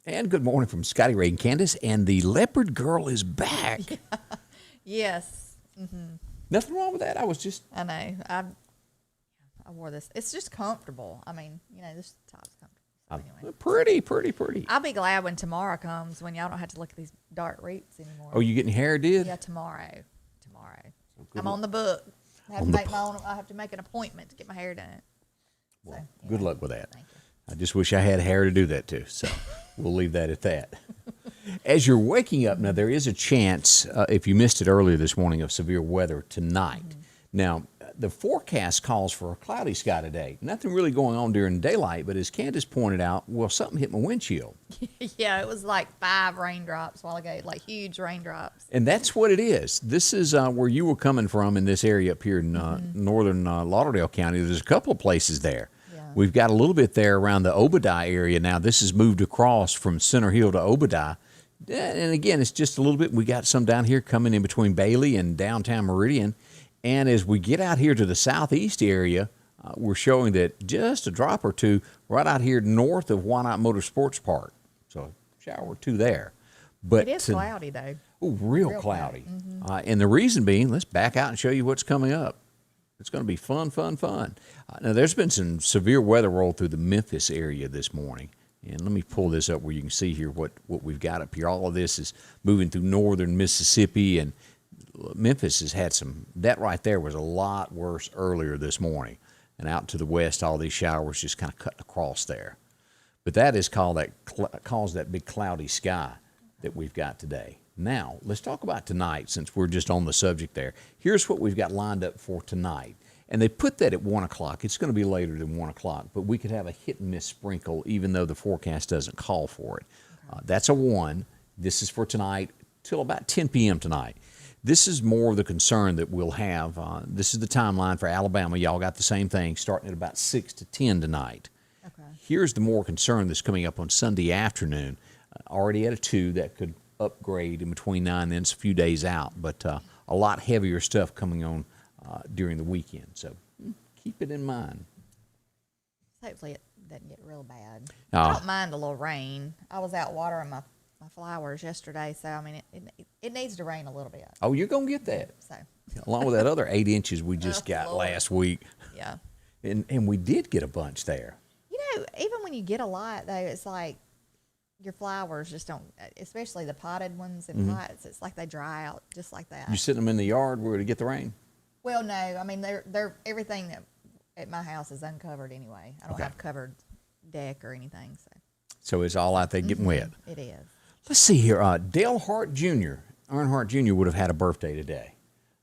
And good morning from Scotty Ray and Candace. And the leopard girl is back. Yes. Mm-hmm. Nothing wrong with that. I was just. I know. I wore this. It's just comfortable. I mean, this top's comfortable. So anyway. Pretty. I'll be glad when tomorrow comes, when y'all don't have to look at these dark roots anymore. Oh, you getting hair did? Yeah, tomorrow. I'm on the book. I have to make an appointment to get my hair done. Well, good luck with that. Thank you. I just wish I had hair to do that too. So we'll leave that at that. As you're waking up now, there is a chance, if you missed it earlier this morning, of severe weather tonight. Mm-hmm. Now, the forecast calls for a cloudy sky today. Nothing really going on during daylight, but as Candace pointed out, well, something hit my windshield. Yeah, it was like 5 raindrops a while ago, like huge raindrops. And that's what it is. This is where you were coming from in this area up here in northern Lauderdale County. There's a couple of places there. Yeah. We've got a little bit there around the Obadiah area now. This has moved across from Center Hill to Obadiah. And again, it's just a little bit. We got some down here coming in between Bailey and downtown Meridian. And as we get out here to the southeast area, we're showing that just a drop or two right out here north of Why Not Motorsports Park. So a shower or two there. But it is cloudy, though. Oh, real cloudy. Mm-hmm. And the reason being, let's back out and show you what's coming up. It's going to be fun. Now, there's been some severe weather roll through the Memphis area this morning. And let me pull this up where you can see here what we've got up here. All of this is moving through northern Mississippi, and Memphis has had that right there was a lot worse earlier this morning. And out to the west, all these showers just kind of cutting across there. But that is caused that big cloudy sky that we've got today. Now, let's talk about tonight since we're just on the subject there. Here's what we've got lined up for tonight. And they put that at 1 o'clock. It's going to be later than 1 o'clock, but we could have a hit and miss sprinkle even though the forecast doesn't call for it. Okay. That's a 1. This is for tonight till about 10 p.m. tonight. This is more of the concern that we'll have. This is the timeline for Alabama. Y'all got the same thing starting at about 6 to 10 tonight. Okay. Here's the more concern that's coming up on Sunday afternoon. Already at a 2 that could upgrade in between now and then. It's a few days out, but a lot heavier stuff coming on during the weekend. So keep it in mind. Hopefully it doesn't get real bad. I don't mind a little rain. I was out watering my flowers yesterday, so I mean it needs to rain a little bit. Oh, you're gonna get that. So along with that other 8 inches we just got Lord. last week. Yeah. And we did get a bunch there. Even when you get a lot though, it's like your flowers just don't, especially the potted ones in pots. It's like they dry out just like that. You sit them in the yard where to get the rain? Well, no. I mean, they're everything that at my house is uncovered anyway. I don't have covered deck or anything. So it's all out there getting wet. It is. Let's see here. Dale Hart Jr. Earnhardt Jr. would have had a birthday today.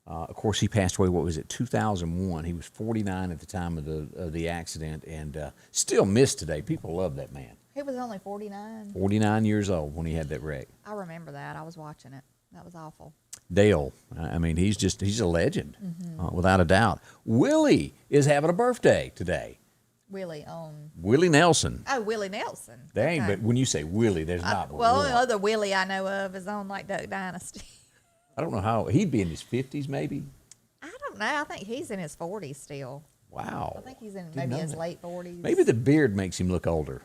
Of course, he passed away, 2001. He was 49 at the time of the accident and still missed today. People love that man. He was only 49? 49 years old when he had that wreck. I remember that. I was watching it. That was awful. Dale, I mean, he's a legend, without a doubt. Willie is having a birthday today. Willie Nelson. Oh, Willie Nelson. There ain't, but when you say Willie, there's not. Well, the other Willie I know of is on like Duck Dynasty. I don't know how he'd be in his 50s, maybe. I don't know. I think he's in his 40s still. Wow. I think he's in maybe his late 40s. Maybe the beard makes him look older.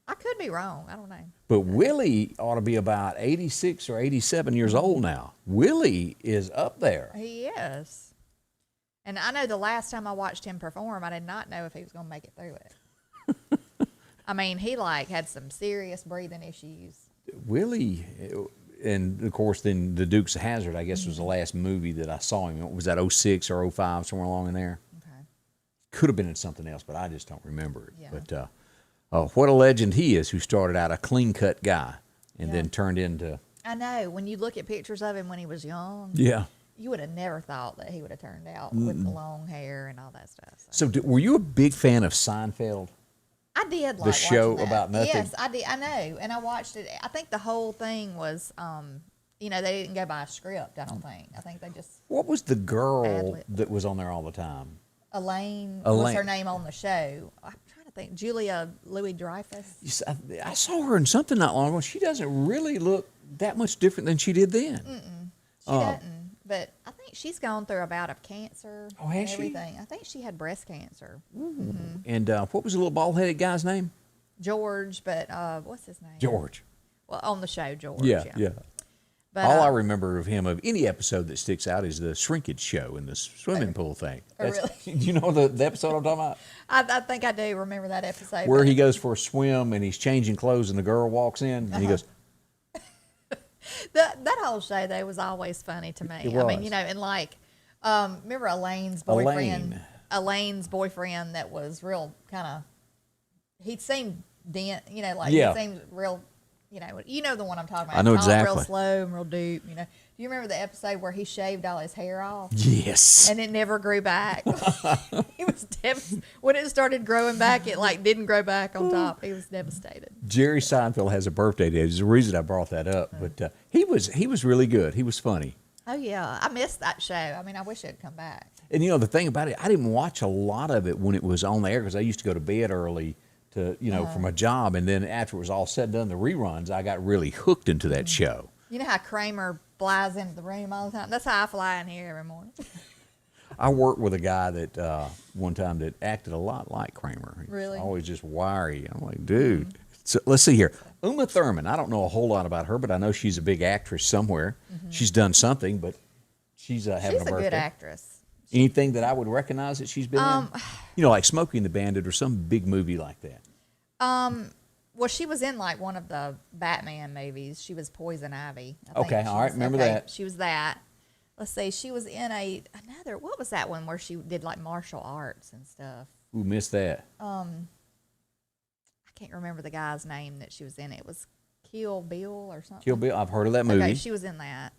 I could be wrong. I don't know. But Willie ought to be about 86 or 87 years old now. Willie is up there. He is. And I know the last time I watched him perform, I did not know if he was going to make it through it. I mean, he had some serious breathing issues. Willie, and of course then The Dukes of Hazzard, I guess was the last movie that I saw him. Was that 06 or 05, somewhere along in there? Okay. Could have been in something else, but I just don't remember it. Yeah. But what a legend he is, who started out a clean-cut guy and then turned into... I know. When you look at pictures of him when he was young... Yeah. You would have never thought that he would have turned out with the long hair and all that stuff. So were you a big fan of Seinfeld? I did like the show watching that. About Nothing. Yes, I did. I know, and I watched it. I think the whole thing was, they didn't go by a script. I don't think. I think they just. What was the girl that was on there all the time? Elaine. What's her name on the show? I'm trying to think. Julia Louis-Dreyfus. I saw her in something not long ago. She doesn't really look that much different than she did then. She doesn't. But I think she's gone through a bout of cancer. Oh, has everything. I think she had breast cancer. And what was the little bald-headed guy's name? George, but what's his name? George. Well, on the show, George. Yeah. But, All I remember of him, of any episode that sticks out, is the shrinkage show and the swimming pool thing. Really? You know the episode I'm talking about? I think I do remember that episode. Where he goes for a swim and he's changing clothes and the girl walks in and he goes, that whole show, though, was always funny to me. It I mean, was. you know, and like, remember Elaine's boyfriend? Elaine's boyfriend that was real kind of, he seemed you know, like Yeah. he seemed real, you know the one I'm talking about. I know Talk exactly. Real slow and real deep, you know. Do you remember the episode where he shaved all his hair off? yes. And it never grew back. He was when it started growing back, it like didn't grow back on top. He was devastated. Jerry Seinfeld has a birthday today. There's a reason I brought that up, but he was really good. He was funny. Oh yeah, I missed that show. I mean, I wish it'd come back. And you know the thing about it, I didn't watch a lot of it when it was on the air because I used to go to bed early to from a job, and then after it was all said and done, the reruns, I got really hooked into that show. You know how Kramer flies into the room all the time? That's how I fly in here every morning. I worked with a guy that one time that acted a lot like Kramer. He was Really? always just wiry. I'm like, dude. So let's see here. Uma Thurman. I don't know a whole lot about her, but I know she's a big actress somewhere. She's done something, but she's having She's a a birthday. good actress. Anything that I would recognize that she's been in? You know, like Smokey and the Bandit or some big movie like that. Well, she was in like one of the Batman movies. She was Poison Ivy. I think. Okay, all right, remember that. She was that. Let's see. She was in another. What was that one where she did like martial arts and stuff? Who missed that? I can't remember the guy's name that she was in. It was Kill Bill or something. Kill Bill. I've heard of that movie. Okay, she was in that.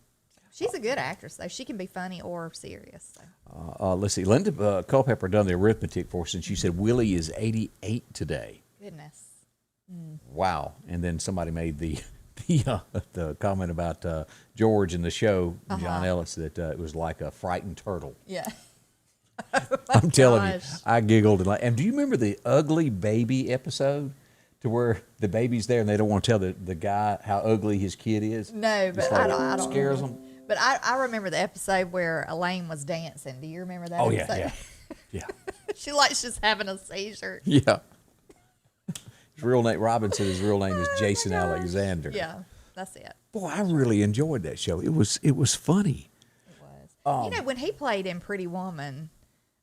She's a good actress though. She can be funny or serious. So. Let's see. Linda Culpepper done the arithmetic for us, and she said Willie is 88 today. Goodness. Wow. And then somebody made the comment about George in the show, John Ellis, that it was like a frightened turtle. Yeah. I'm telling you, gosh. I giggled. And do you remember the ugly baby episode to where the baby's there and they don't want to tell the guy how ugly his kid is? No, but It's I like, don't scares remember. them. But I remember the episode where Elaine was dancing. Do you remember that Oh, episode? yeah. She likes just having a seizure. Yeah. His real name, Robin said his real name is Jason Alexander. Yeah, that's it. Boy, I really enjoyed that show. It was funny. It was. You know, when he played in Pretty Woman,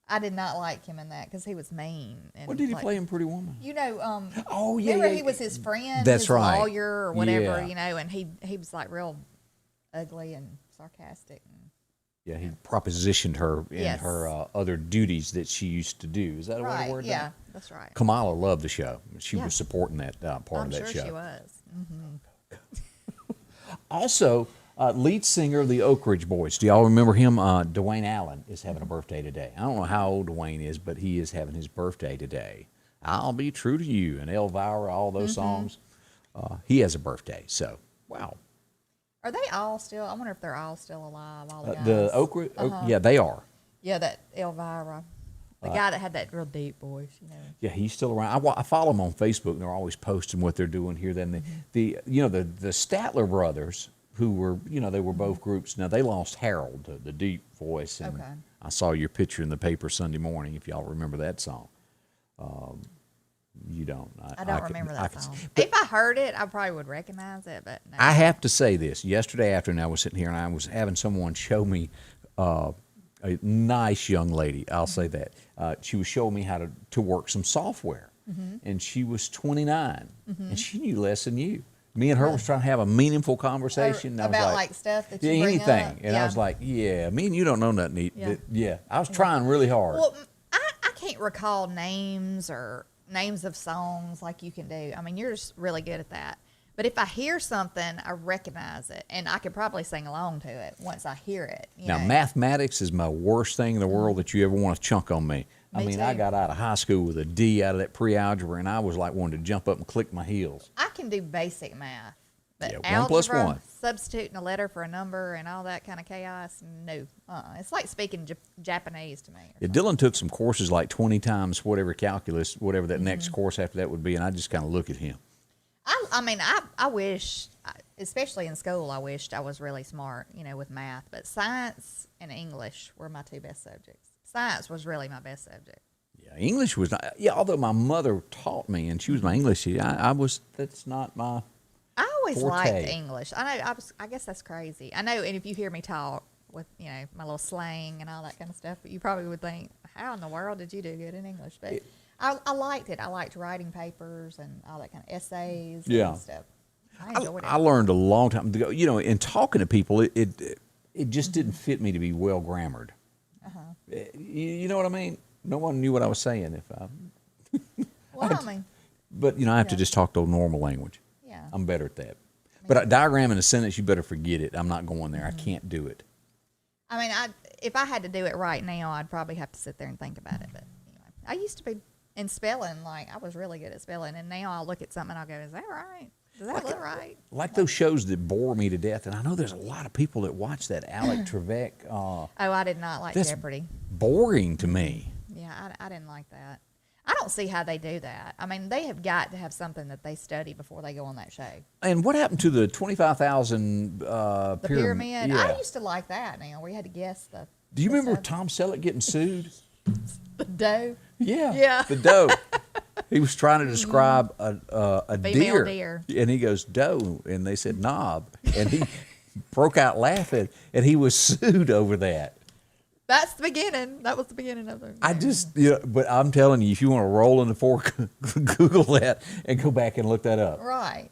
I did not like him in that because he was mean. And What did he like, play in Pretty Woman? You know, Oh, yeah, remember yeah, he was his friend, That's his right. lawyer or whatever, Yeah. you know, and he was like real ugly and sarcastic. And, Yeah, he propositioned her in Yes. her other duties that she used to do. Is that a way to right, word yeah, that? that's right. Kamala loved the show. She Yeah. was supporting that part I'm of that sure show. she was. Also, lead singer of the Oak Ridge Boys. Do y'all remember him? Dwayne Allen is having a birthday today. I don't know how old Dwayne is, but he is having his birthday today. I'll Be True to You and Elvira, all those songs. He has a birthday. So, wow. Are they all still? I wonder if they're all still alive. All the guys. The Oak Ridge, yeah, they are. Yeah, that Elvira, the guy that had that real deep voice. You know. Yeah, he's still around. I follow them on Facebook, and they're always posting what they're doing here. Then the Statler brothers, who were they were both groups. Now they lost Harold, the deep voice, and Okay. I saw your picture in the paper Sunday morning. If y'all remember that song, you don't. I don't remember that song. But If I heard it, I probably would recognize it, but no. I have to say this. Yesterday afternoon, I was sitting here and I was having someone show me a nice young lady. I'll say that. She was showing me how to work some software, and she was 29, and she knew less than you. Me and her was trying to have a meaningful conversation. And I was about like stuff that you yeah, bring anything. up. And yeah. I was like, yeah, me and you don't know nothing. Yeah. I was trying really hard. Well, I can't recall names or names of songs like you can do. I mean, you're just really good at that. But if I hear something, I recognize it, and I could probably sing along to it once I hear it. You Now, know? mathematics is my worst thing in the world that you ever want to chunk on me. I Me mean, I too. got out of high school with a D out of that pre-algebra, and I was like wanting to jump up and click my heels. I can do basic math, but Yeah, 1 plus algebra, 1. substituting a letter for a number and all that kind of chaos, no. It's like speaking Japanese to me. Yeah, Dylan took some courses like 20 times whatever calculus, whatever that next course after that would be, and I just kind of look at him. I mean, I wish, especially in school, I wished I was really smart, with math. But science and English were my two best subjects. Science was really my best subject. Yeah, English was not. Yeah, although my mother taught me and she was my English teacher, that's not my. I always liked forte. English. I know. I guess that's crazy. I know. And if you hear me talk with, my little slang and all that kind of stuff, but you probably would think, how in the world did you do good in English? But I liked it. I liked writing papers and all that kind of essays and stuff. I enjoyed it. I learned a long time ago, in talking to people, it just didn't fit me to be well grammared. You know what I mean? No one knew what I was saying if I. But I have to just talk to normal language. Yeah. I'm better at that. But a diagram in a sentence, you better forget it. I'm not going there. I can't do it. I mean, if I had to do it right now, I'd probably have to sit there and think about it. But anyway, I used to be in spelling, like I was really good at spelling, and now I'll look at something and I'll go, "Is that right? Does that look right?" Like those shows that bore me to death, and I know there's a lot of people that watch that. Alec Trebek. Oh, I did not like Jeopardy. Boring to me. Yeah, I didn't like that. I don't see how they do that. I mean, they have got to have something that they study before they go on that show. And what happened to the 25,000 The pyramid? Yeah. I used to like that now, where you had to guess the. Do you remember stuff. Tom Selleck getting sued? The dough? Yeah. Yeah. The doe. He was trying to describe a Female deer. deer. And he goes, doe. And they said, knob. And he broke out laughing. And he was sued over that. That's the beginning. That was the beginning of the. I just, but I'm telling you, if you want to roll in the fork, Google that and go back and look that up. Right.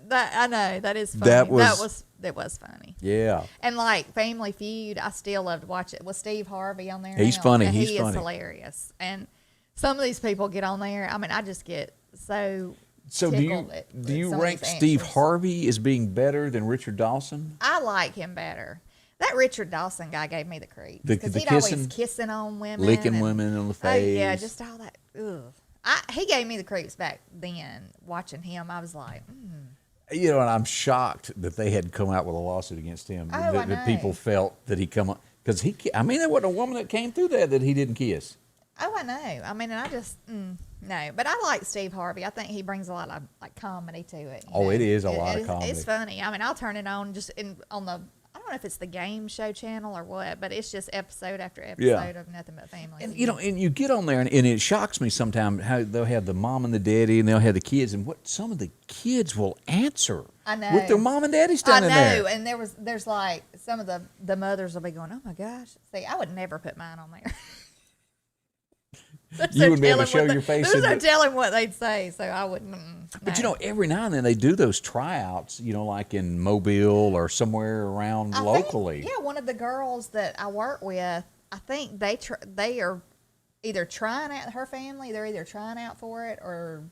That I know. That is funny. It was funny. Yeah. And like Family Feud, I still love to watch it. Was Steve Harvey on there? He's now? funny. And He's he funny. is hilarious. And some of these people get on there. I mean, I just get so tickled do you some of rank these Steve answers. Harvey as being better than Richard Dawson? I like him better. That Richard Dawson guy gave me the creeps. The Because he'd kissing, always kissing on women. licking and, women on the Oh, yeah, face. just all that. Ugh. He gave me the creeps back then. Watching him, I was like, And I'm shocked that they had come out with a lawsuit against him. Oh, I that know. people felt that he come up because there wasn't a woman that came through that he didn't kiss. oh, I know. I mean, and I just, no. But I like Steve Harvey. I think he brings a lot of like comedy to it. It is a lot of comedy. It's funny. I mean, I'll turn it on on the, I don't know if it's the game show channel or what, but it's just episode after episode of nothing but family. And and you get on there, and it shocks me sometimes how they'll have the mom and the daddy, and they'll have the kids, and what some of the kids will answer. I know. With their mom and daddy standing there. I know, and there's like some of the mothers will be going, "Oh my gosh!" See, I would never put mine on there. You wouldn't be able to show your face. There's no telling what they'd say, so I wouldn't. But no. every now and then they do those tryouts, like in Mobile or somewhere around locally. One of the girls that I work with, I think they are either trying out her family. They're either trying out for it or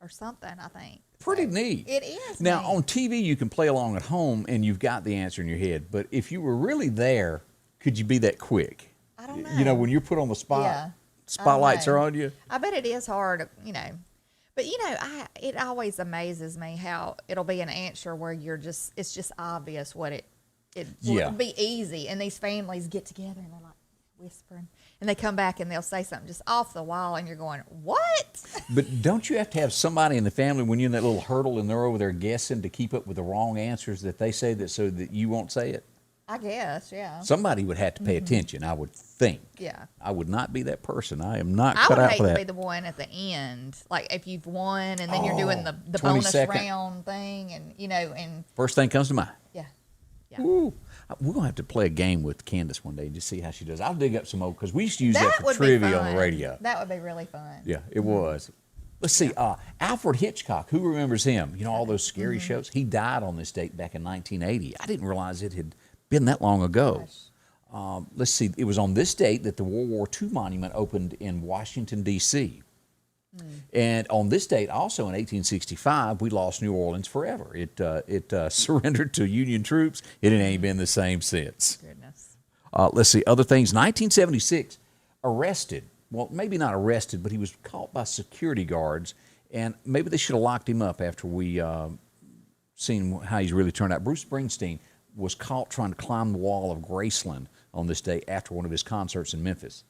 something. I think. Pretty neat. It is. Now neat. on TV you can play along at home and you've got the answer in your head. But if you were really there, could you be that quick? I don't know. When you're put on the spot, Yeah. spotlights I don't are know. on you. I bet it is hard, But it always amazes me how it'll be an answer where it's just obvious what it would be easy, and these families get together and they're like whispering, and they come back and they'll say something just off the wall, and you're going, what? But don't you have to have somebody in the family when you're in that little hurdle and they're over there guessing to keep up with the wrong answers that they say so that you won't say it? I guess, yeah. Somebody would have to pay attention, I would think. Yeah. I would not be that person. I am not I cut would out hate for to that. be the one at the end, like if you've won and then you're doing the 20 bonus second. round thing, and and First thing comes to mind. yeah. Ooh. We're going to have to play a game with Candace one day and just see how she does. I'll dig up some old, because we used to use that for would be trivia on fun. the radio. That would be really fun. Yeah, it was. Let's see. Alfred Hitchcock, who remembers him? All those scary shows? He died on this date back in 1980. I didn't realize it had been that long ago. Let's see. It was on this date that the World War II monument opened in Washington, D.C. And on this date, also in 1865, we lost New Orleans forever. It surrendered to Union troops. It ain't been the same since. Goodness. Let's see, other things. 1976, arrested. Well, maybe not arrested, but he was caught by security guards, and maybe they should have locked him up after we seen how he's really turned out. Bruce Springsteen was caught trying to climb the wall of Graceland on this day after one of his concerts in Memphis.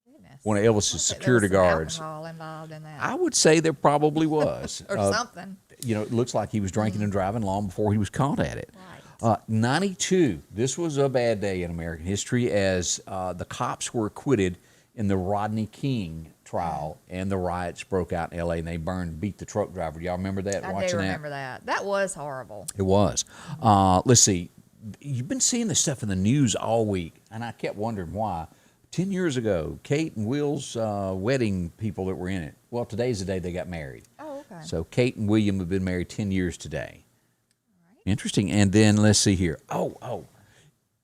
Goodness. One of Elvis's security guards. Alcohol involved in that. I would say there probably was. or something. It looks like he was drinking and driving long before he was caught at it. Right. 92, this was a bad day in American history as the cops were acquitted in the Rodney King trial, and the riots broke out in L.A. and they beat the truck driver. Y'all remember that? I do remember that. That was horrible. It was. Let's see. You've been seeing this stuff in the news all week, and I kept wondering why. 10 years ago, Kate and Will's wedding people that were in it. Well, today's the day they got married. Oh, okay. So Kate and William have been married 10 years today. Right. Interesting. And then let's see here.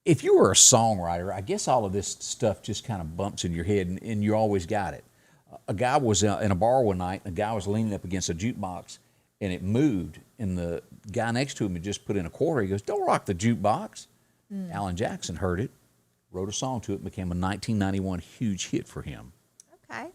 If you were a songwriter, I guess all of this stuff just kind of bumps in your head, and you always got it. A guy was in a bar one night, and a guy was leaning up against a jukebox, and it moved, and the guy next to him had just put in a quarter. He goes, "Don't rock the jukebox." Alan Jackson heard it, wrote a song to it, and became a 1991 huge hit for him. Okay.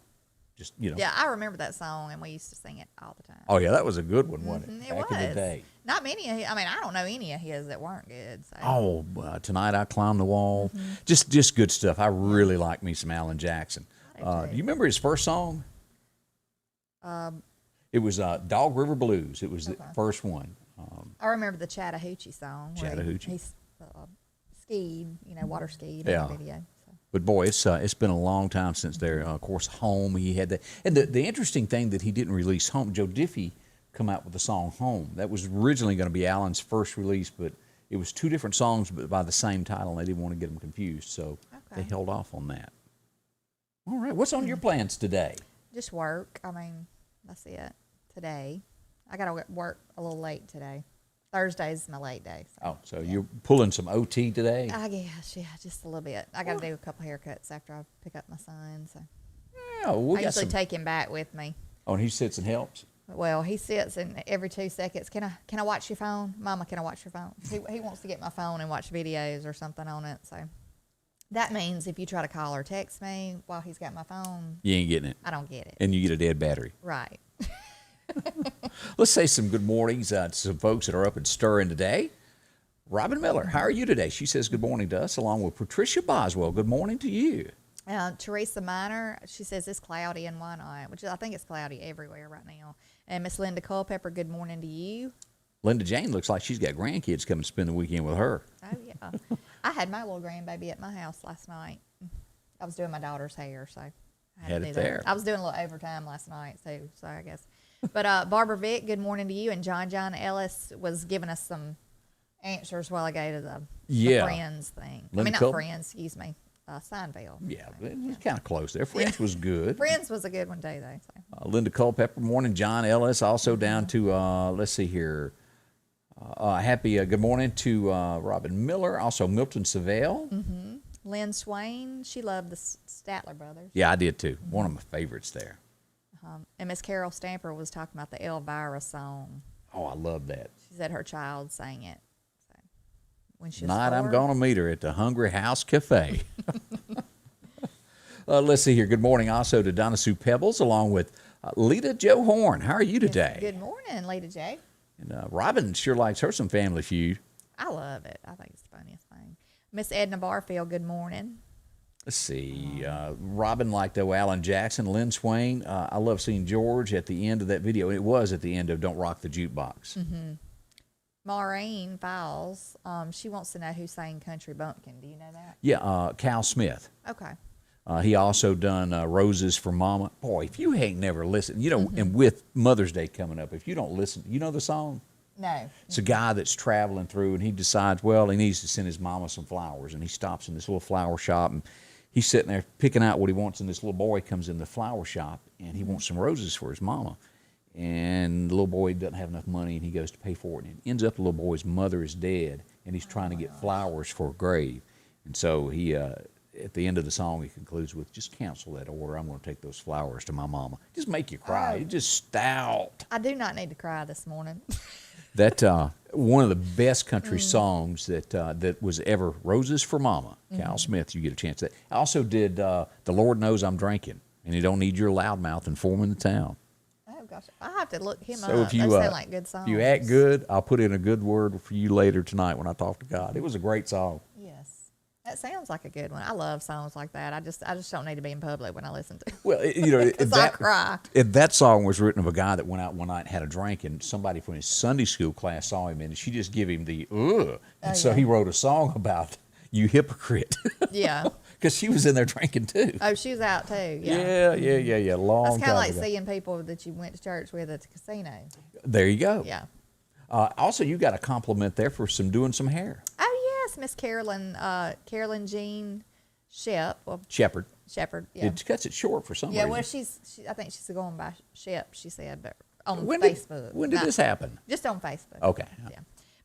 Just, you know. Yeah, I remember that song, and we used to sing it all the time. Oh, yeah, that was a good one, wasn't it? It Back was. in the day. Not many of his, I mean, I don't know any of his that weren't good. So. Oh, Tonight I Climbed the Wall. Just good stuff. I really like me some Alan Jackson. I do Do you remember his first song? It was Dog River Blues. It was the first one. I remember the Chattahoochee song. Chattahoochee. He skied, water skied Yeah. in the video. So. But boy, it's been a long time since there. Of course, Home. He had that, and the interesting thing that he didn't release Home. Joe Diffie come out with the song Home. That was originally going to be Alan's first release, but it was two different songs, but by the same title, and they didn't want to get them confused, so they held off on that. All right, what's on your plans today? Just work. I mean, that's it. Today, I got to work a little late today. Thursday's my late day. So you're pulling some OT today? I guess, yeah, just a little bit. I got to do a couple haircuts after I pick up my son. So Yeah, I usually take him back with me. Oh, and he sits and helps? Well, he sits and every 2 seconds, can I watch your phone? Mama, can I watch your phone? He wants to get my phone and watch videos or something on it. So that means if you try to call or text me while he's got my phone, You ain't getting it. I don't get it. And you get a dead battery. Right. Let's say some good mornings to some folks that are up and stirring today. Robin Miller, how are you today? She says good morning to us, along with Patricia Boswell. Good morning to you. Teresa Miner, she says it's cloudy in Wyandotte, which I think it's cloudy everywhere right now. And Miss Linda Culpepper, good morning to you. Linda Jane looks like she's got grandkids coming to spend the weekend with her. Oh, yeah. I had my little grandbaby at my house last night. I was doing my daughter's hair, so I Had to it do that. there. I was doing a little overtime last night, too, so I guess. But Barbara Vick, good morning to you. And John Ellis was giving us some answers while I go to the Friends thing. Linda not Friends, excuse me. Seinfeld. Yeah, it was kind of close there. Friends was good. Friends was a good one, too, though. So. Linda Culpepper, morning. John Ellis, also down to, let's see here. Happy good morning to Robin Miller, also Milton Savell. Mm-hmm. Lynn Swain, she loved the Statler brothers. Yeah, I did too. One of my favorites there. And Miss Carol Stamper was talking about the Elvira song. Oh, I love that. She said her child sang it. So, when she was Tonight 4. I'm going to meet her at the Hungry House Cafe. Let's see here. Good morning also to Donna Sue Pebbles, along with Lita Jo Horn. How are you today? Good morning, Lita J. And Robin sure likes her some Family Feud. I love it. I think it's the funniest thing. Miss Edna Barfield, good morning. Let's see. Robin liked Alan Jackson, Lynn Swain. I love seeing George at the end of that video. It was at the end of Don't Rock the Jukebox. Mm-hmm. Maureen Fowles, she wants to know who sang Country Bumpkin. Do you know that? Yeah, Cal Smith. Okay. He also done Roses for Mama. Boy, if you ain't never listened, and with Mother's Day coming up, if you don't listen, you know the song? No. It's a guy that's traveling through, and he decides, well, he needs to send his mama some flowers, and he stops in this little flower shop, and he's sitting there picking out what he wants, and this little boy comes in the flower shop, and he wants some roses for his mama. And the little boy doesn't have enough money, and he goes to pay for it, and it ends up the little boy's mother is dead, and he's trying to get flowers for a grave. And so he, at the end of the song, he concludes with, just cancel that order. I'm going to take those flowers to my mama. Just make you cry. It's just stout. I do not need to cry this morning. That one of the best country songs that was ever, Roses for Mama. Cal Smith, you get a chance. I also did The Lord Knows I'm Drinking, and You Don't Need Your Loudmouth Informing the Town. Oh, gosh. I have to look him So up. if you, Those sound like good songs. if you act good, I'll put in a good word for you later tonight when I talk to God. It was a great song. Yes. That sounds like a good one. I love songs like that. I just don't need to be in public when I listen to it. Well, I cry. That song was written of a guy that went out one night and had a drink, and somebody from his Sunday school class saw him, and she just gave him the ugh. And so he wrote a song about, you hypocrite. Yeah. because she was in there drinking too. Oh, she was out too. Yeah. Yeah. Long That's time kind of like ago. seeing people that you went to church with at the casino. There you go. Yeah. Also, you got a compliment there for doing some hair. Oh yes, Miss Carolyn Jean Shepherd. Shepherd. Yeah. It cuts it short for some Yeah. reason. Well, I think she's going by Shep. She said, but on When Facebook. When did this happen? Just on Facebook. Okay. Yeah.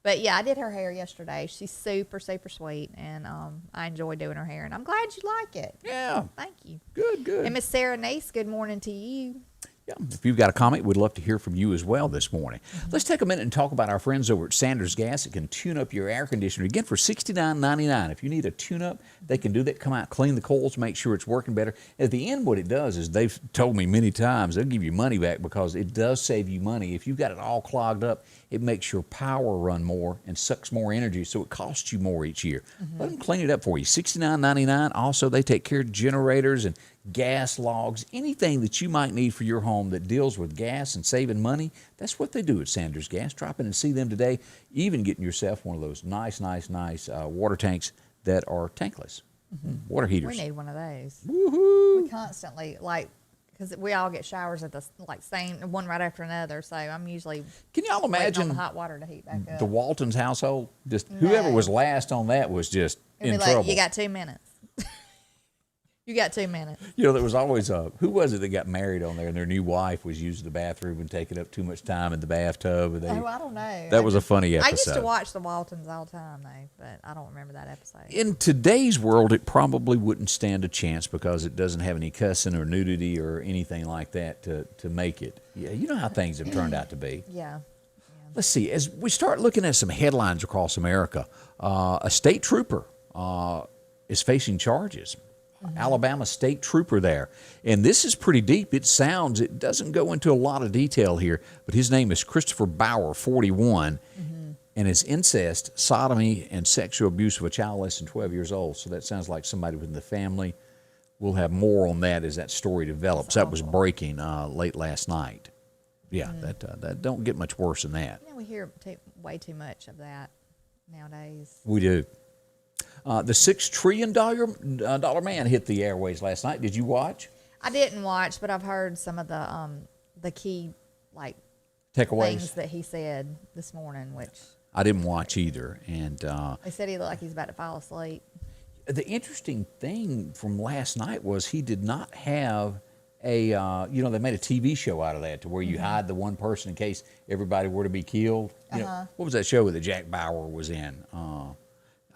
But yeah, I did her hair yesterday. She's super, super sweet, and I enjoy doing her hair, and I'm glad you like it. Yeah. Thank you. Good. And Miss Sarah Nace, good morning to you. Yeah. If you've got a comment, we'd love to hear from you as well this morning. Let's take a minute and talk about our friends over at Sanders Gas that can tune up your air conditioner. Again, for $69.99. If you need a tune-up, they can do that. Come out, clean the coils, make sure it's working better. At the end, what it does is they've told me many times, they'll give you money back because it does save you money. If you've got it all clogged up, it makes your power run more and sucks more energy, so it costs you more each year. Let them clean it up for you. $69.99. Also, they take care of generators and gas logs, anything that you might need for your home that deals with gas and saving money. That's what they do at Sanders Gas. Drop in and see them today. Even getting yourself one of those nice water tanks that are tankless. Water heaters. We need one of those. Woohoo! We constantly, because we all get showers at the same one right after another, so I'm usually Can y'all waiting on imagine the hot water to heat back up. the Waltons household? Just whoever was last on that was just It'd in be trouble. you got 2 minutes. You got 2 minutes. You know, there was always who was it that got married on there, and their new wife was using the bathroom and taking up too much time in the bathtub. And I don't know. that was a funny episode. I used to watch the Waltons all the time, though, but I don't remember that episode. In today's world, it probably wouldn't stand a chance because it doesn't have any cussing or nudity or anything like that to make it. Yeah, you know how things have turned out to be. Yeah. Let's see. As we start looking at some headlines across America, a state trooper is facing charges. Alabama state trooper there. And this is pretty deep. It doesn't go into a lot of detail here, but his name is Christopher Bauer, 41, and it's incest, sodomy, and sexual abuse of a child less than 12 years old. So that sounds like somebody within the family. We'll have more on that as that story develops. That was breaking late last night. Yeah, that don't get much worse than that. We hear way too much of that nowadays. We do. The $6 trillion man hit the airways last night. Did you watch? I didn't watch, but I've heard some of the key Takeaways. things that he said this morning, which I didn't watch either. And they said he looked like he's about to fall asleep. the interesting thing from last night was he did not have they made a TV show out of that to where you hide the one person in case everybody were to be killed. You know, what was that show that Jack Bauer was in?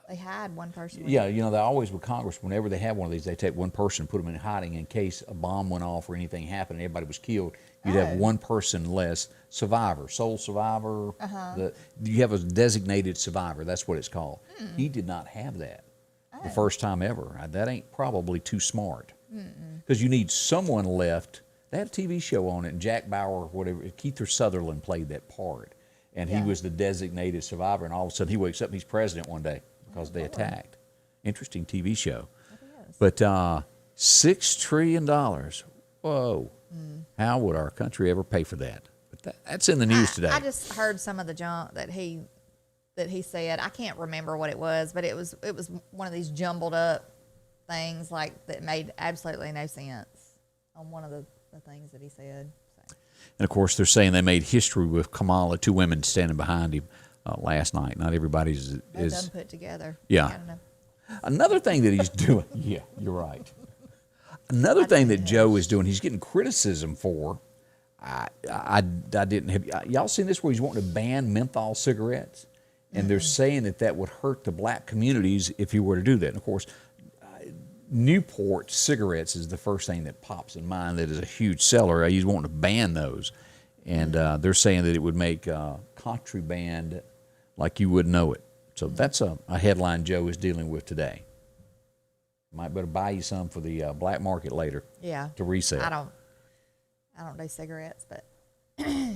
They had one person. Yeah, they always with Congress, whenever they have one of these, they take one person and put them in hiding in case a bomb went off or anything happened and everybody was killed. You'd have one person less, survivor, sole survivor. You have a designated survivor. That's what it's called. He did not have that the first time ever. That ain't probably too smart because you need someone left. They had a TV show on it, and Jack Bauer, whatever, Keith Sutherland played that part, and he was the designated survivor. And all of a sudden, he wakes up and he's president one day. Because they attacked. Interesting TV show. But $6 trillion. Whoa. How would our country ever pay for that? But that's in the news today. I just heard some of the junk that he said. I can't remember what it was, but it was one of these jumbled up things that made absolutely no sense on one of the things that he said. So. And, of course, they're saying they made history with Kamala, two women standing behind him. Last night. Not everybody's done put together. Yeah. Another thing that he's doing. Yeah, you're right. Another thing that Joe is doing, he's getting criticism for. I didn't have y'all seen this where he's wanting to ban menthol cigarettes, and they're saying that would hurt the black communities if he were to do that. And of course, Newport cigarettes is the first thing that pops in mind. That is a huge seller. He's wanting to ban those, and they're saying that it would make contraband like you wouldn't know it. So that's a headline Joe is dealing with today. Might better buy you some for the black market later. Yeah. To resell. I don't do cigarettes, but I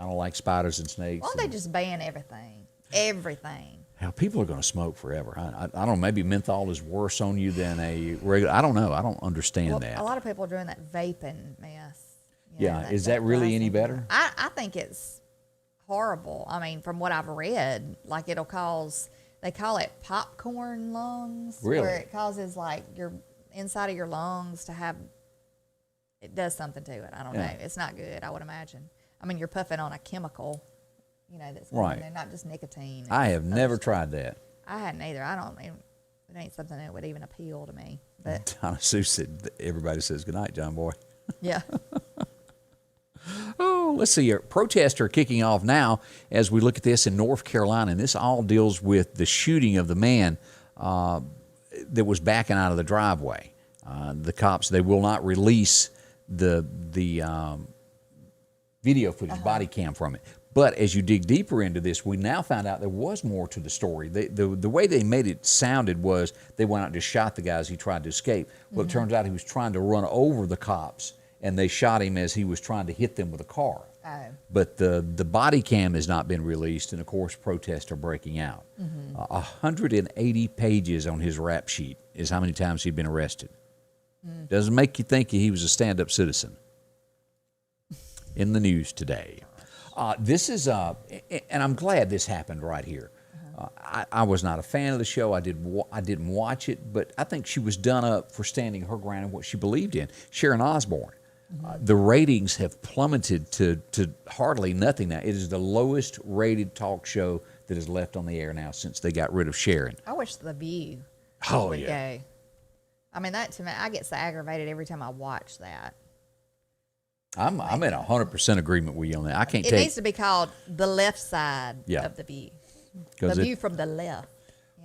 don't like spiders and snakes. Why don't they just ban everything? Everything. How people are going to smoke forever. I don't know. Maybe menthol is worse on you than a regular. I don't know. I don't understand that. A lot of people are doing that vaping mess. Is that really any better? I think it's horrible. I mean, from what I've read, it'll cause, they call it popcorn lungs. Really? Where it causes like your inside of your lungs to have, it does something to it. I don't know. It's not good, I would imagine. I mean, you're puffing on a chemical, that's going in there, not just nicotine. I have never tried that. I hadn't either. It ain't something that would even appeal to me. But Donna Sue said, everybody says goodnight, John Boy. yeah. Oh, let's see. Protests are kicking off now as we look at this in North Carolina, and this all deals with the shooting of the man that was backing out of the driveway. The cops, they will not release the video footage, body cam from it. But as you dig deeper into this, we now found out there was more to the story. The way they made it sounded was they went out and just shot the guy as he tried to escape. Well, it turns out he was trying to run over the cops, and they shot him as he was trying to hit them with a car. Oh. But the body cam has not been released, and of course protests are breaking out. 180 pages on his rap sheet is how many times he'd been arrested. Doesn't make you think he was a stand-up citizen. In the news today. This is, and I'm glad this happened right here. I was not a fan of the show. I didn't watch it, but I think she was done up for standing her ground in what she believed in. Sharon Osbourne. The ratings have plummeted to hardly nothing now. It is the lowest rated talk show that is left on the air now since they got rid of Sharon. I wish The View would go. I mean, that to me, I get so aggravated every time I watch that. I'm in 100% agreement with you on that. I can't It take. needs to be called The Left Side of The View. The View from the left.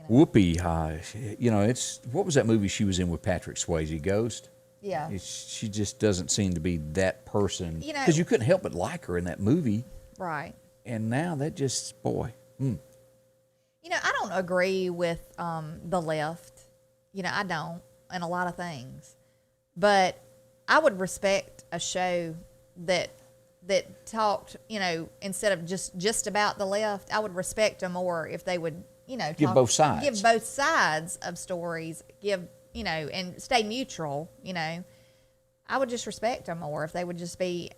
Whoopi, it's what was that movie she was in with Patrick Swayze, Ghost? Yeah. She just doesn't seem to be that person. You know, because you couldn't help but like her in that movie. Right. And now that just, boy. I don't agree with the left. I don't, in a lot of things. But I would respect a show that talked, instead of just about the left. I would respect them more if they would, give both sides. Give both sides of stories. And stay neutral. I would just respect them more if they would just be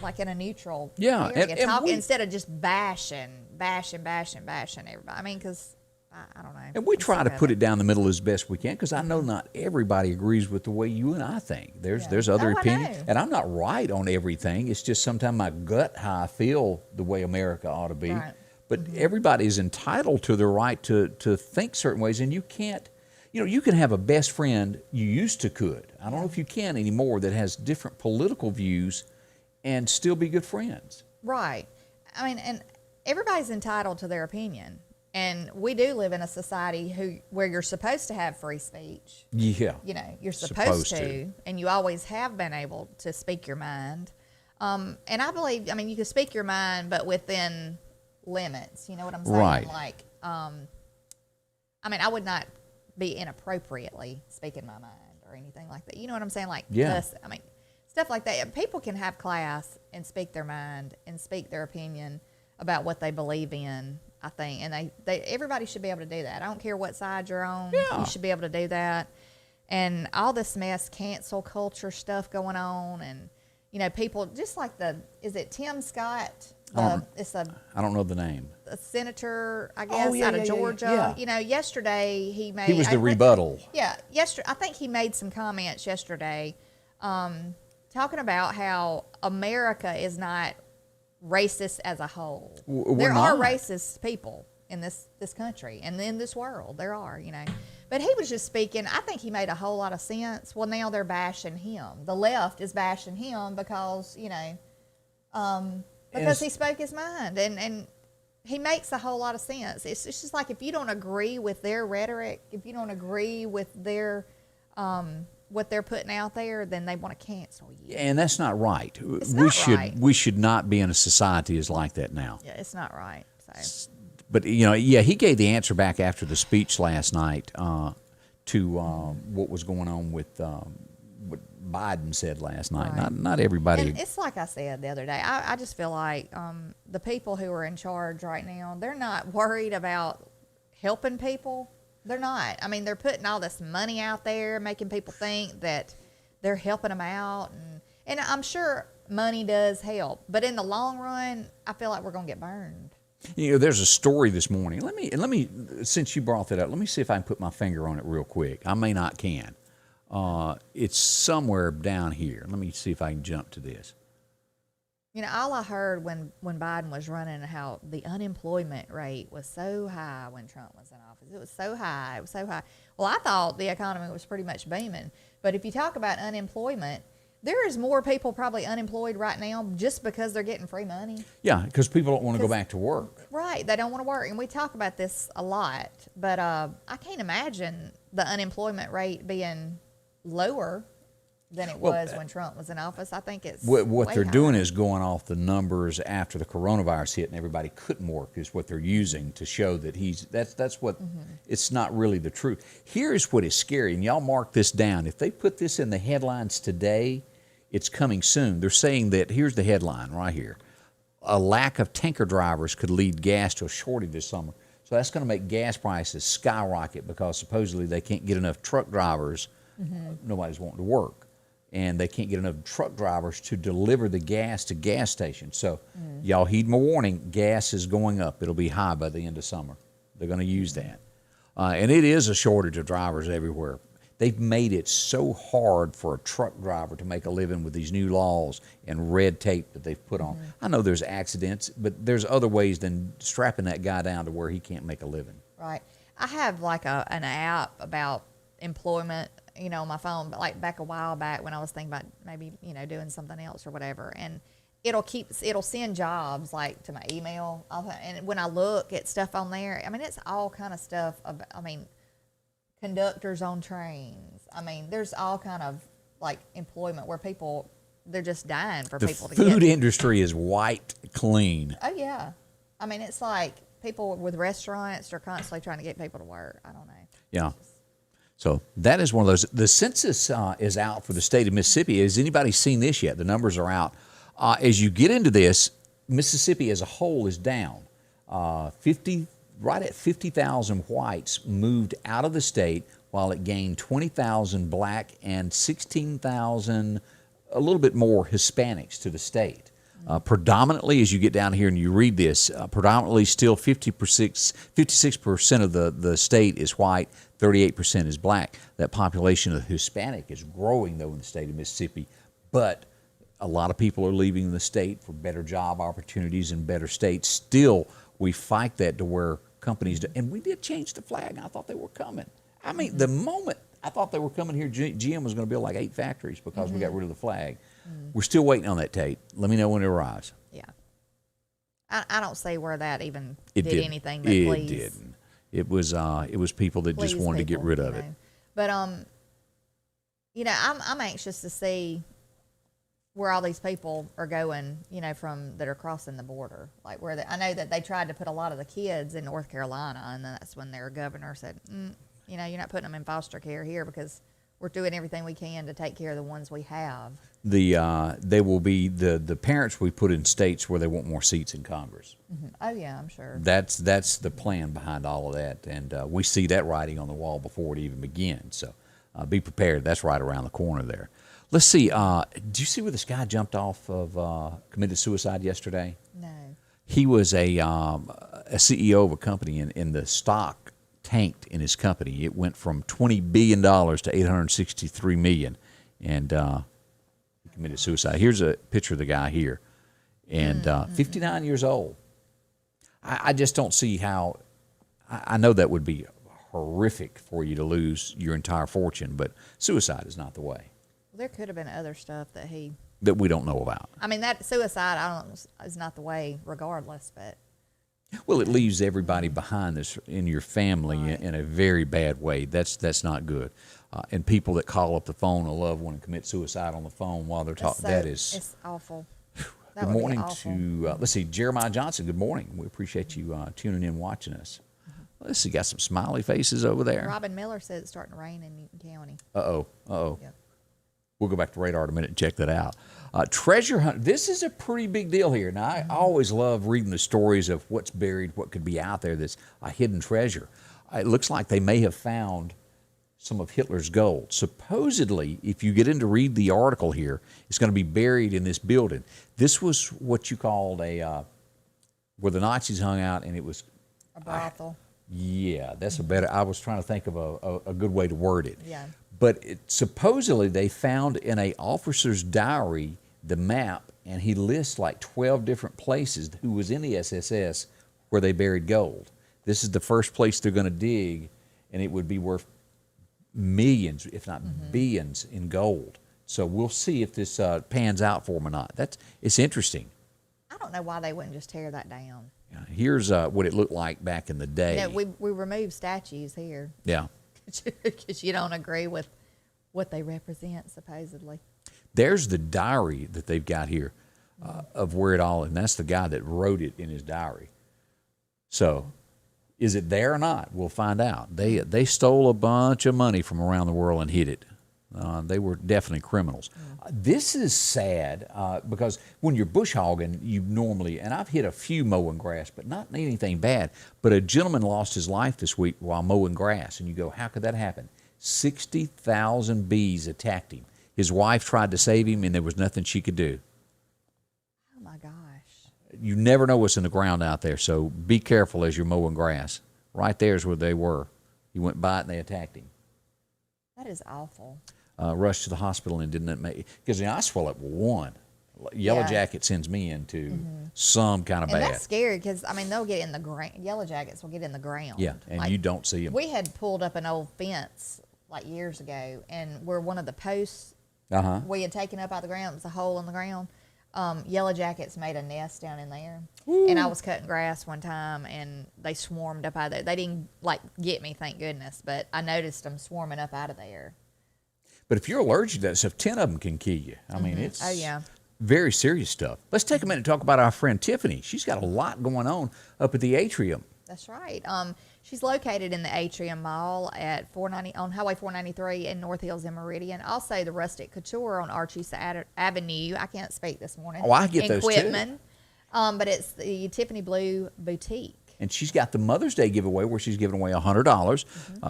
like in a neutral area, instead of just bashing everybody. I mean, because I don't know. And we try to put it down the middle as best we can, because I know not everybody agrees with the way you and I think. There's other opinions, and I'm not right on everything. It's just sometimes my gut how I feel the way America ought to be. Right. But everybody is entitled to the right to think certain ways, and you can't. You can have a best friend, could. I don't know if you can anymore, that has different political views and still be good friends. Right. I mean, and everybody's entitled to their opinion. And we do live in a society where you're supposed to have free speech. Yeah. You're supposed to, and you always have been able to speak your mind. And I believe, you can speak your mind, but within limits. You know what I'm saying? Right. Like, I would not be inappropriately speaking my mind or anything like that. You know what I'm saying? Like, stuff like that. People can have class and speak their mind and speak their opinion about what they believe in, I think. And everybody should be able to do that. I don't care what side you're on. Yeah. You should be able to do that. And all this mess, cancel culture stuff going on. And, people just like is it Tim Scott? I don't know the name. A senator, I guess, out of Georgia. Yeah. Yesterday he was the rebuttal. I think he made some comments yesterday talking about how America is not racist as a whole. There are racist people in this country and in this world. There are, But he was just speaking. I think he made a whole lot of sense. Well, now they're bashing him. The left is bashing him because, because he spoke his mind. And he makes a whole lot of sense. It's just like if you don't agree with their rhetoric, if you don't agree with their what they're putting out there, then they want to cancel you. And that's not right. Right. We should not be in a society as like that now. Yeah, it's not right. So. But he gave the answer back after the speech last night to what was going on with what Biden said last night. Right. Not everybody. And it's like I said the other day. I just feel like the people who are in charge right now, they're not worried about helping people. They're not. They're putting all this money out there, making people think that they're helping them out. And I'm sure money does help. But in the long run, I feel like we're going to get burned. There's a story this morning. Let me, since you brought that up, let me see if I can put my finger on it real quick. I may not can. It's somewhere down here. Let me see if I can jump to this. All I heard when Biden was running, how the unemployment rate was so high when Trump was in office. It was so high. It was so high. Well, I thought the economy was pretty much booming. But if you talk about unemployment, there is more people probably unemployed right now just because they're getting free money. Yeah, because people don't want to go back to work. Right. They don't want to work. And we talk about this a lot. But I can't imagine the unemployment rate being lower than it was when Trump was in office. I think it's what they're higher. doing is going off the numbers after the coronavirus hit and everybody couldn't work is what they're using to show that that's what it's not really the truth. Here's what is scary, and y'all mark this down. If they put this in the headlines today, it's coming soon. They're saying that, here's the headline right here. A lack of tanker drivers could lead gas to a shortage this summer. So that's going to make gas prices skyrocket because supposedly they can't get enough truck drivers. Nobody's wanting to work. And they can't get enough truck drivers to deliver the gas to gas stations. So y'all heed my warning, gas is going up. It'll be high by the end of summer. They're going to use that. And it is a shortage of drivers everywhere. They've made it so hard for a truck driver to make a living with these new laws and red tape that they've put on. I know there's accidents, but there's other ways than strapping that guy down to where he can't make a living. Right. I have like an app about employment, on my phone, but like back a while back when I was thinking about maybe, doing something else or whatever. And it'll send jobs like to my email. And when I look at stuff on there, it's all kind of stuff. Conductors on trains. There's all kind of like employment where people, they're just dying for people to get. The food industry is wiped clean. Oh, yeah. It's like people with restaurants are constantly trying to get people to work. I don't know. Yeah. So that is one of those. The census is out for the state of Mississippi. Has anybody seen this yet? The numbers are out. As you get into this, Mississippi as a whole is down. Right at 50,000 whites moved out of the state, while it gained 20,000 black and 16,000, a little bit more Hispanics to the state. Predominantly, as you get down here and you read this, predominantly still 56% of the state is white, 38% is black. That population of Hispanic is growing, though, in the state of Mississippi. But a lot of people are leaving the state for better job opportunities in better states. Still, we fight that to where companies do. And we did change the flag. I thought they were coming. The moment I thought they were coming here, GM was going to build like 8 factories because we got rid of the flag. We're still waiting on that, Tate. Let me know when it arrives. Yeah. I don't see where that even did anything. But it please, didn't. It was people that just wanted to get rid of it. But I'm anxious to see where all these people are going, from that are crossing the border. Like I know that they tried to put a lot of the kids in North Carolina, and that's when their governor said, you're not putting them in foster care here because we're doing everything we can to take care of the ones we have. They will be the parents we put in states where they want more seats in Congress. Oh yeah, I'm sure. That's the plan behind all of that, and we see that writing on the wall before it even begins. So be prepared. That's right around the corner there. Let's see. Did you see where this guy jumped off of committed suicide yesterday? No. He was a CEO of a company, and the stock tanked in his company. It went from $20 billion to $863 million, and he committed suicide. Here's a picture of the guy here, and 59 years old. I just don't see how. I know that would be horrific for you to lose your entire fortune, but suicide is not the way. Well, there could have been other stuff that we don't know about. That suicide, is not the way, regardless. But well, it leaves everybody behind this in your family in a very bad way. That's not good. And people that call up the phone, a loved one, and commit suicide on the phone while they're talking. It's awful. Good morning to let's see, Jeremiah Johnson. Good morning. We appreciate you tuning in, watching us. Let's see, got some smiley faces over there. Robin Miller said it's starting to rain in Newton County. Yep. We'll go back to radar in a minute and check that out. Treasure hunt. This is a pretty big deal here. Now, I always love reading the stories of what's buried, what could be out there that's a hidden treasure. It looks like they may have found some of Hitler's gold. Supposedly, if you get in to read the article here, it's going to be buried in this building. This was what you called a where the Nazis hung out, and it was A brothel. yeah, that's a better. I was trying to think of a good way to word it. Yeah. But supposedly they found in a officer's diary the map, and he lists like 12 different places who was in the SSS where they buried gold. This is the first place they're going to dig, and it would be worth millions, if not billions, in gold. So we'll see if this pans out for them or not. It's interesting. I don't know why they wouldn't just tear that down. Here's what it looked like back in the day. You know, we remove statues here. Yeah. Because you don't agree with what they represent, supposedly. There's the diary that they've got here of where it all, and that's the guy that wrote it in his diary. So, is it there or not? We'll find out. They stole a bunch of money from around the world and hid it. They were definitely criminals. This is sad because when you're bush hogging, you normally, and I've hit a few mowing grass, but not anything bad. But a gentleman lost his life this week while mowing grass, and you go, how could that happen? 60,000 bees attacked him. His wife tried to save him, and there was nothing she could do. Oh, my gosh. You never know what's in the ground out there, so be careful as you're mowing grass. Right there's where they were. He went by it, and they attacked him. That is awful. Rushed to the hospital and didn't make, because I swell up one. Yellow Jacket sends me into some kind of And bad. that's scary because, I mean, they'll get in the ground. Yellow Jackets will get in the ground. Yeah, and you don't see them. We had pulled up an old fence like years ago, and where one of the posts we had taken up out of the ground, it was a hole in the ground. Yellow Jackets made a nest down in there. Ooh. And I was cutting grass one time, and they swarmed up out of there. They didn't, get me, thank goodness, but I noticed them swarming up out of there. But if you're allergic to that stuff, 10 of them can kill you. I mean, it's very serious stuff. Let's take a minute and talk about our friend Tiffany. She's got a lot going on up at the Atrium. That's right. She's located in the Atrium Mall at 490 on Highway 493 in North Hills and Meridian. Also, the Rustic Couture on Archie Avenue. I can't speak this morning. Oh, I get those too. But it's the Tiffany Blue Boutique. And she's got the Mother's Day giveaway where she's giving away $100.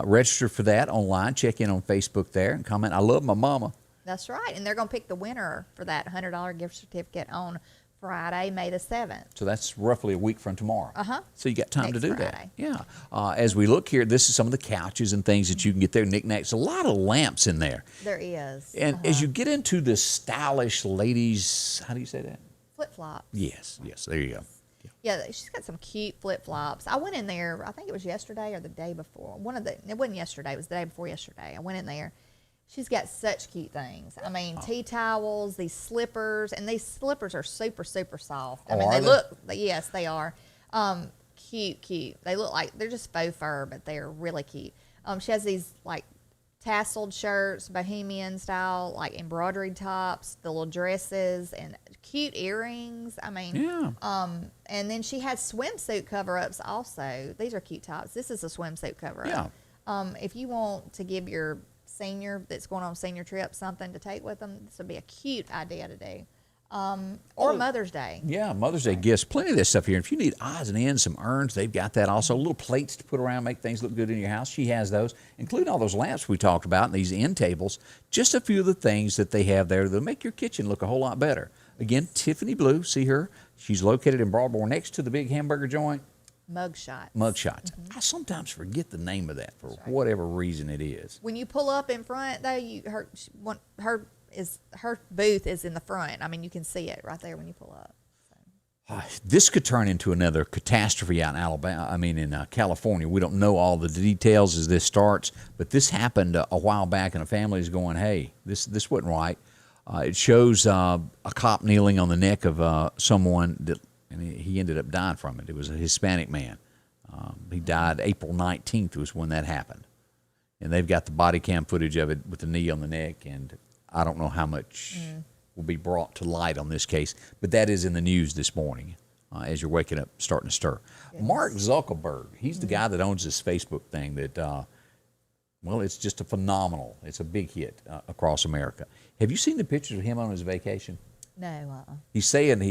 Register for that online. Check in on Facebook there and comment, I love my mama. That's right. And they're going to pick the winner for that $100 gift certificate on Friday, May the 7th. So that's roughly a week from tomorrow. So you got time Next to do Friday. that. Yeah. As we look here, this is some of the couches and things that you can get there, knickknacks. A lot of lamps in there. There is. And as you get into the stylish ladies, how do you say that? Flip-flops. Yes. There you go. Yeah, she's got some cute flip-flops. I went in there, I think it was yesterday or the day before. It wasn't yesterday, it was the day before yesterday. I went in there. She's got such cute things. I mean, tea towels, these slippers, and these slippers are super, super soft. I mean, yes, they are. Cute. They look like, they're just faux fur, but they're really cute. She has these, tasseled shirts, bohemian style, embroidered tops, the little dresses, and cute earrings. I mean, and then she has swimsuit cover-ups also. These are cute tops. This is a swimsuit cover-up. If you want to give your senior that's going on a senior trip something to take with them, this would be a cute idea to do. Or Mother's Day. Yeah, Mother's Day gifts. Plenty of this stuff here. If you need odds and ends, some urns, they've got that also. Little plates to put around, make things look good in your house. She has those, including all those lamps we talked about and these end tables. Just a few of the things that they have there that'll make your kitchen look a whole lot better. Again, Tiffany Blue, see her. She's located in Broadmoor next to the big hamburger joint. Mugshots. I sometimes forget the name of that for whatever reason it is. When you pull up in front, though, her booth is in the front. I mean, you can see it right there when you pull up. This could turn into another catastrophe out in Alabama. I mean, in California. We don't know all the details as this starts, but this happened a while back, and a family is going, "Hey, this wasn't right." It shows a cop kneeling on the neck of someone that. And he ended up dying from it. It was a Hispanic man. He died April 19th was when that happened. And they've got the body cam footage of it with the knee on the neck, and I don't know how much will be brought to light on this case, but that is in the news this morning as you're waking up, starting to stir. Yes. Mark Zuckerberg, he's the guy that owns this Facebook thing that, it's just it's a big hit across America. Have you seen the pictures of him on his vacation? No. He's saying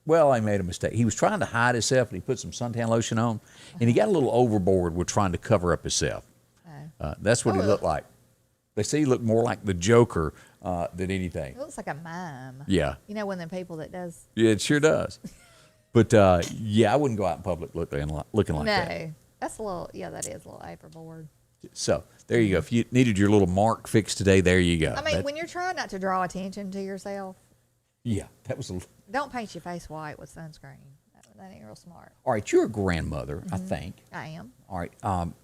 I made a mistake. He was trying to hide himself, and he put some suntan lotion on, and he got a little overboard with trying to cover up himself. That's what he looked like. They say he looked more like the Joker than anything. It looks like a mime. Yeah. You know, one of them people that does. Yeah, it sure does. But yeah, I wouldn't go out in public looking like that. No, that's a little. Yeah, that is a little overboard. So there you go. If you needed your little mark fixed today, there you go. I mean, when you're trying not to draw attention to yourself, yeah, that was. Don't paint your face white with sunscreen. That ain't real smart. All right, you're a grandmother, I think. I am. All right,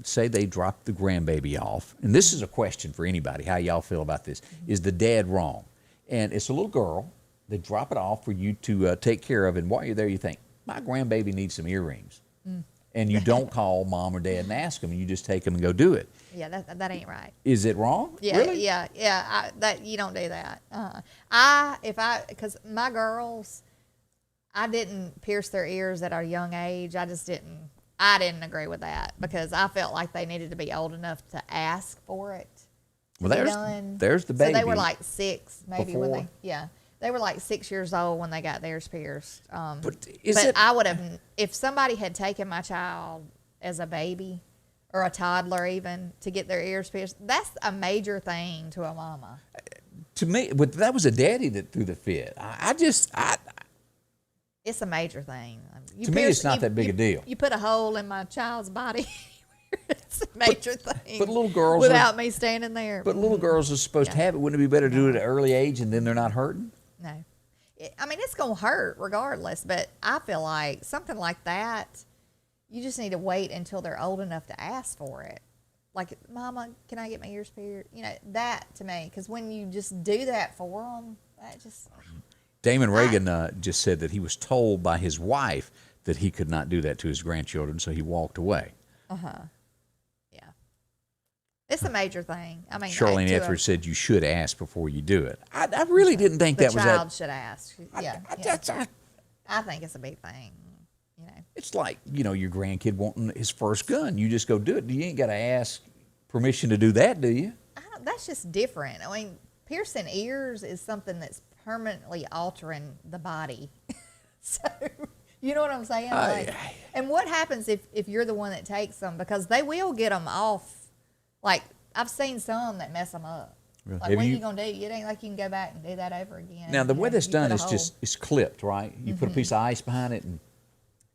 say they drop the grandbaby off, and this is a question for anybody. How y'all feel about this? Is the dad wrong? And it's a little girl. They drop it off for you to take care of, and while you're there, you think, my grandbaby needs some earrings. And you don't call mom or dad and ask them. You just take them and go do it. Yeah, that ain't right. Is it wrong? Yeah, really? yeah. That you don't do that. Because my girls, I didn't pierce their ears at a young age. I didn't agree with that because I felt like they needed to be old enough to ask for it. Well, there's the baby. So they were like 6, maybe before. when they were like 6 years old when they got theirs pierced. But I would have, if somebody had taken my child as a baby or a toddler even to get their ears pierced, that's a major thing to a mama. To me, but that was a daddy that threw the fit. It's a major thing. To me, it's not that big a deal. You put a hole in my child's body. It's a major thing. But little girls without me standing there. But little girls are supposed to have it. Wouldn't it be better to do it at an early age and then they're not hurting? No. I mean, it's going to hurt regardless, but I feel like something like that, you just need to wait until they're old enough to ask for it. Like, Mama, can I get my ears pierced? You know, that to me, because when you just do that for them, that just... Damon Reagan just said that he was told by his wife that he could not do that to his grandchildren, so he walked away. Uh-huh. Yeah. It's a major thing. I mean, Charlene Etheridge said you should ask before you do it. I really didn't think that was that. The child should ask. Yeah. I think it's a big thing. You know. It's like, your grandkid wanting his first gun. You just go do it. You ain't got to ask permission to do that, do you? That's just different. I mean, piercing ears is something that's permanently altering the body. So, you know what I'm saying? And what happens if you're the one that takes them? Because they will get them off. Like, I've seen some that mess them up. Really? Like, what are you going to do? It ain't like you can go back and do that over again. Now, the way that's done is it's clipped, right? You put a piece of ice behind it. And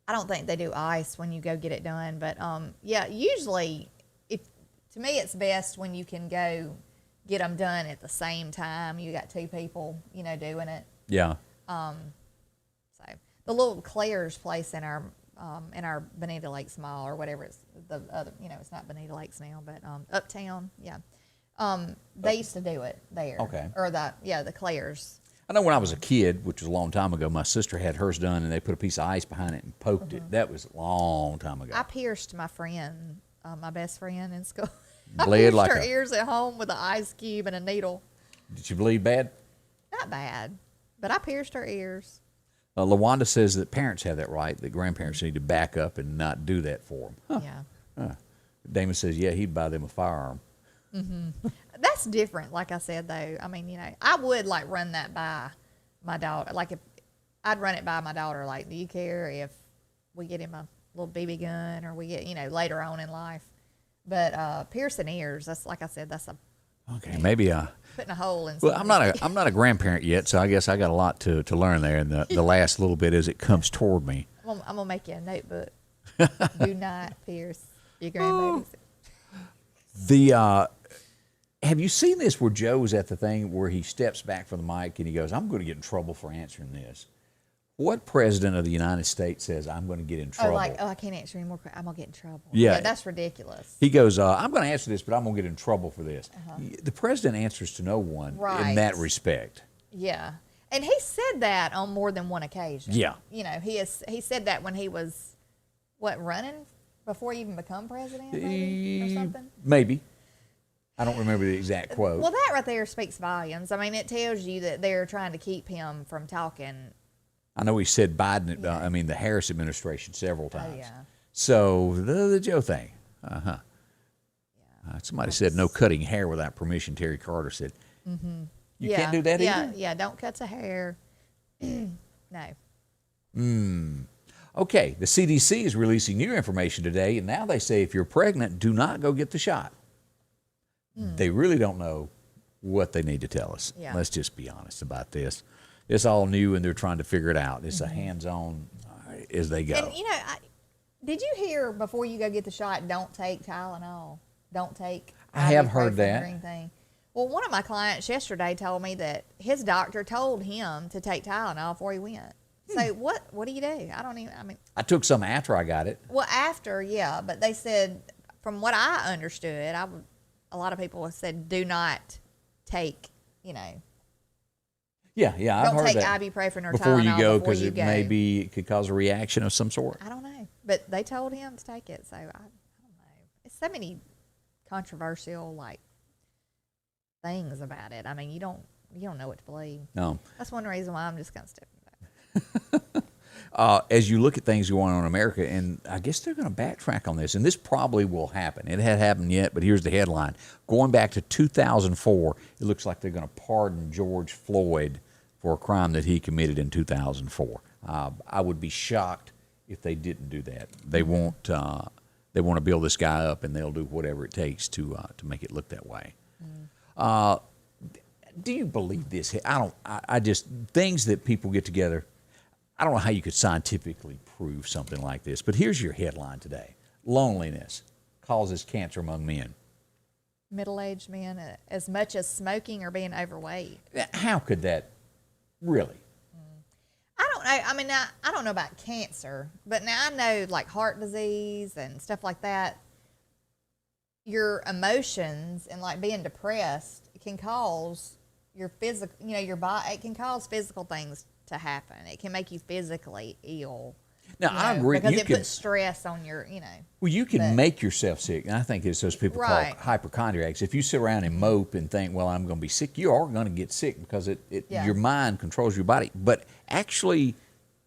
I don't think they do ice when you go get it done. But, usually, to me, it's best when you can go get them done at the same time. You got 2 people, doing it. Yeah. So the little Claire's place in our Bonita Lakes Mall or whatever it's the other, it's not Bonita Lakes now, but Uptown, yeah. They used to do it there. Okay. Or the Claire's. I know when I was a kid, which was a long time ago, my sister had hers done, and they put a piece of ice behind it and poked it. That was a long time ago. I pierced my friend, my best friend in school. Bled I pierced her ears at home with an ice cube and a needle. Did she bleed bad? Not bad, but I pierced her ears. LaWanda says that parents have that right, that grandparents need to back up and not do that for them. Huh. Yeah. Damon says, he'd buy them a firearm. Mm-hmm. That's different, like I said, though. I mean, I would, run that by my daughter. Like, if I'd run it by my daughter, like, do you care if we get him a little BB gun or we get, later on in life? But piercing ears, that's, like I said, that's okay, maybe putting a hole in. Well, I'm not a grandparent yet, so I guess I got a lot to learn there. And the last little bit as it comes toward me. I'm gonna make you a notebook. Do not pierce your grandbabies. Have you seen this where Joe's at the thing where he steps back from the mic and he goes, "I'm going to get in trouble for answering this"? What president of the United States says, "I'm going to get in trouble"? I can't answer any more questions. I'm going to get in trouble. Yeah, that's ridiculous. He goes, "I'm going to answer this, but I'm going to get in trouble for this." The president answers to no one in that respect. Yeah. And he said that on more than one occasion. Yeah. He said that when he was, running before he even become president, maybe, or something? Maybe. I don't remember the exact quote. Well, that right there speaks volumes. I mean, it tells you that they're trying to keep him from talking. I know he said Biden, the Harris administration several times. Oh, yeah. So the Joe thing. Yeah. Somebody said no cutting hair without permission. Terry Carter said, you can't do that either? Yeah, don't cut the hair. No. Okay, the CDC is releasing new information today, and now they say if you're pregnant, do not go get the shot. They really don't know what they need to tell us. Yeah. Let's just be honest about this. It's all new, and they're trying to figure it out. It's a hands-on. as they go. And did you hear before you go get the shot? Don't take Tylenol. Don't take. I have heard ibuprofen that. or anything. Well, one of my clients yesterday told me that his doctor told him to take Tylenol before he went. So what do you do? I took some after I got it. Well, after, yeah, but they said, from what I understood, a lot of people have said do not take, Yeah, I've heard don't take that. ibuprofen or Before Tylenol you go, before because you it go. it could cause a reaction of some sort. I don't know, but they told him to take it, so I don't know. It's so many controversial things about it. I mean, you don't know what to believe. No. That's one reason why I'm just kind of stepping back. As you look at things going on in America, and I guess they're going to backtrack on this, and this probably will happen. It hadn't happened yet, but here's the headline. Going back to 2004, it looks like they're going to pardon George Floyd for a crime that he committed in 2004. I would be shocked if they didn't do that. They won't. They want to build this guy up, and they'll do whatever it takes to make it look that way. Do you believe this? I just things that people get together. I don't know how you could scientifically prove something like this, but here's your headline today. Loneliness causes cancer among men. Middle-aged men, as much as smoking or being overweight. How could that really? I don't know. I mean, I don't know about cancer, but now I know like heart disease and stuff like that. Your emotions and like being depressed can cause your physical, your body, it can cause physical things to happen. It can make you physically ill. Now, I agree. Because it puts stress on your, Well, you can make yourself sick, and I think it's those people called hypochondriacs. If you sit around and mope and think, well, I'm going to be sick, you are going to get sick because your mind controls your body. But actually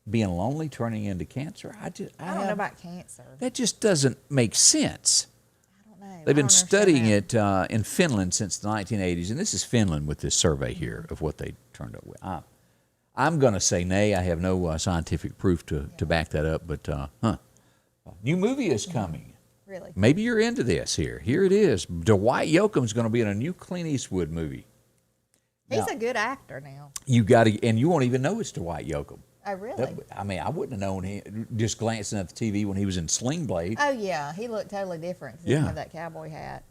being lonely turning into cancer, I don't know about cancer. That just doesn't make sense. I don't know. They've been studying it in Finland since the 1980s, and this is Finland with this survey here of what they turned up with. I'm going to say nay. I have no scientific proof to back that up, but new movie is coming. Really? Maybe you're into this here. Here it is. Dwight Yoakam's going to be in a new Clint Eastwood movie. He's a good actor now. You got to, and you won't even know it's Dwight Yoakam. Oh, really? I mean, I wouldn't have known him just glancing at the TV when he was in Sling Blade. Oh, yeah. He looked totally different. He didn't have that cowboy hat.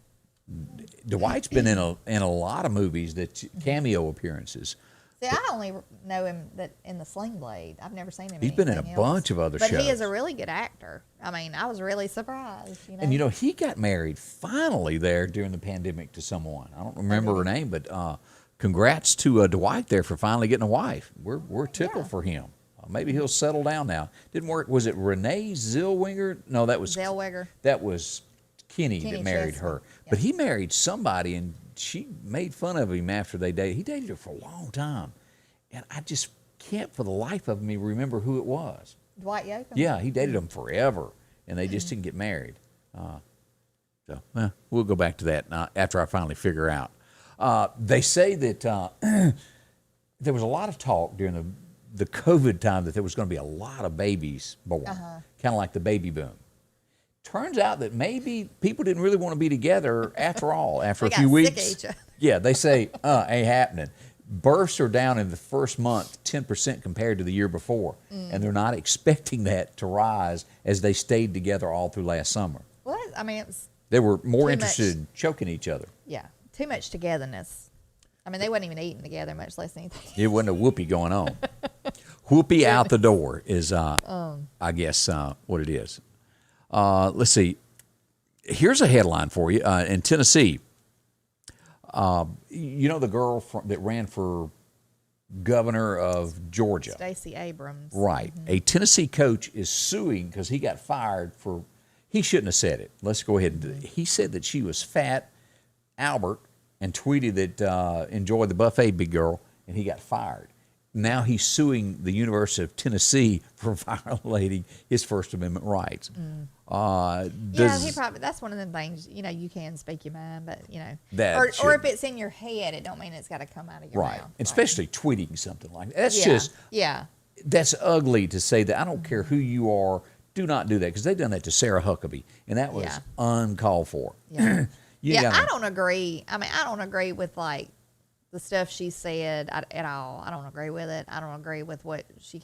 Dwight's been in a lot of movies, cameo appearances. See, I only know him in the Sling Blade. I've never seen him. He's been in a bunch of other shows. But he is a really good actor. I mean, I was really surprised. And he got married finally there during the pandemic to someone. I don't remember her name, but congrats to Dwight there for finally getting a wife. We're tickled for him. Maybe he'll settle down now. Didn't work. Was it Renee Zellweger? No, that was Zellweger. That was Kenny that married Chesney. her. Yeah. But he married somebody, and she made fun of him after they dated. He dated her for a long time, and I just can't for the life of me remember who it was. Dwight Yoakam? Yeah, he dated him forever, and they just didn't get married. We'll go back to that after I finally figure out. They say that there was a lot of talk during the COVID time that there was going to be a lot of babies born, kind of like the baby boom. Turns out that maybe people didn't really want to be together after all. After a few weeks, sick of each other. Yeah, they say, ain't happening. Births are down in the first month 10% compared to the year before, and they're not expecting that to rise as they stayed together all through last summer. Well, I mean, it was They were more interested in choking each other. too much togetherness. I mean, they wasn't even eating together, much less anything. It wasn't a whoopee going on. Whoopee out the door is, I guess, what it is. Let's see. Here's a headline for you. In Tennessee, the girl that ran for governor of Georgia. Stacey Abrams. Right. A Tennessee coach is suing because he got fired for, he shouldn't have said it. Let's go ahead and do it. He said that she was fat, Albert, and tweeted that enjoy the buffet, big girl, and he got fired. Now he's suing the University of Tennessee for violating his First Amendment rights. That's one of the things, you can speak your mind, but, or if it's in your head, it don't mean it's got to come out of your mouth. Especially tweeting something like that. That's ugly to say that. I don't care who you are, do not do that, because they've done that to Sarah Huckabee, and that was uncalled for. I don't agree. I mean, I don't agree with, the stuff she said at all. I don't agree with it. I don't agree with what she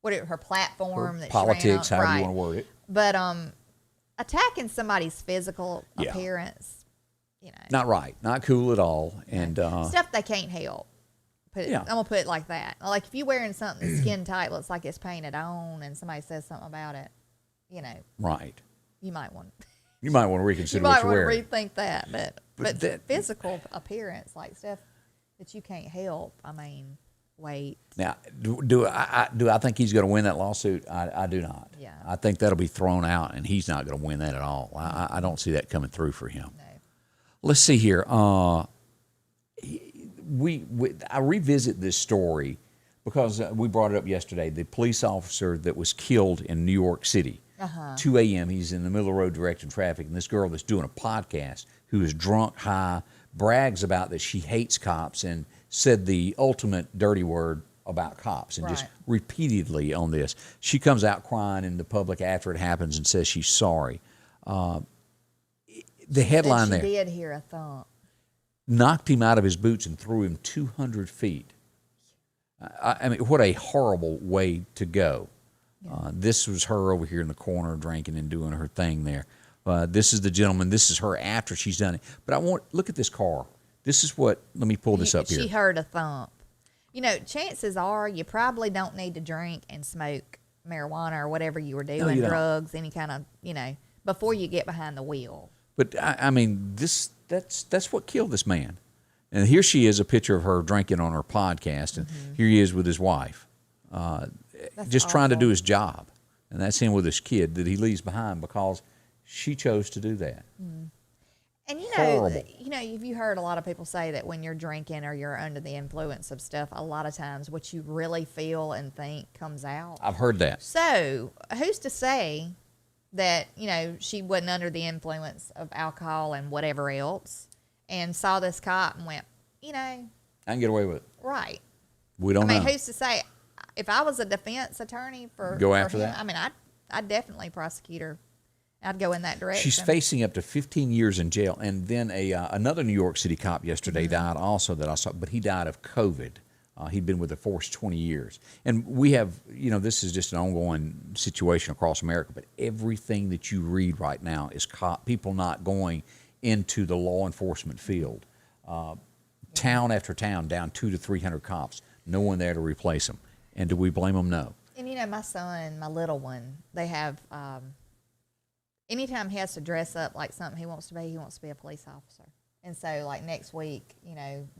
her platform that politics, she ran on. however Right. you want to word it. But attacking somebody's physical appearance, Not right, not cool at all, and stuff they can't help. I'm gonna put it like that. Like if you're wearing something skin tight, looks like it's painted on, and somebody says something about it, right. you might want You might want to reconsider you what might you're want to wearing. rethink that. But that- physical appearance, like stuff that you can't help. I mean, wait. Now, do I think he's going to win that lawsuit? I do not. Yeah. I think that'll be thrown out, and he's not going to win that at all. I don't see that coming through for him. No. Let's see here. I revisit this story because we brought it up yesterday. The police officer that was killed in New York City, 2 a.m. He's in the middle of the road directing traffic, and this girl that's doing a podcast who is drunk, high, brags about that she hates cops and said the ultimate dirty word about cops and just repeatedly on this. She comes out crying in the public after it happens and says she's sorry. The headline there. She did hear a thump. Knocked him out of his boots and threw him 200 feet. I mean, what a horrible way to go. Yeah. This was her over here in the corner drinking and doing her thing there. This is the gentleman. This is her after she's done it. But look at this car. This is what, let me pull this up here. She heard a thump. Chances are you probably don't need to drink and smoke marijuana or whatever you were doing, drugs, any kind of, before you get behind the wheel. But I mean, that's what killed this man. And here she is, a picture of her drinking on her podcast, and here he is with his wife, just trying to do his job. And that's him with his kid that he leaves behind because she chose to do that. And Horrible. have you heard a lot of people say that when you're drinking or you're under the influence of stuff, a lot of times what you really feel and think comes out? I've heard that. So who's to say that, she wasn't under the influence of alcohol and whatever else and saw this cop and went, I can get away with it. Right. We don't know. Who's to say? If I was a defense attorney Go after him, that? I'd definitely prosecute her. I'd go in that direction. She's facing up to 15 years in jail. And then another New York City cop yesterday died also that I saw, but he died of COVID. He'd been with the force 20 years. And we have, this is just an ongoing situation across America, but everything that you read right now is people not going into the law enforcement field. Town after town, down 200 to 300 cops, no one there to replace them. And do we blame them? No. And my son, my little one, they have, anytime he has to dress up like something he wants to be a police officer. And so, like, next week,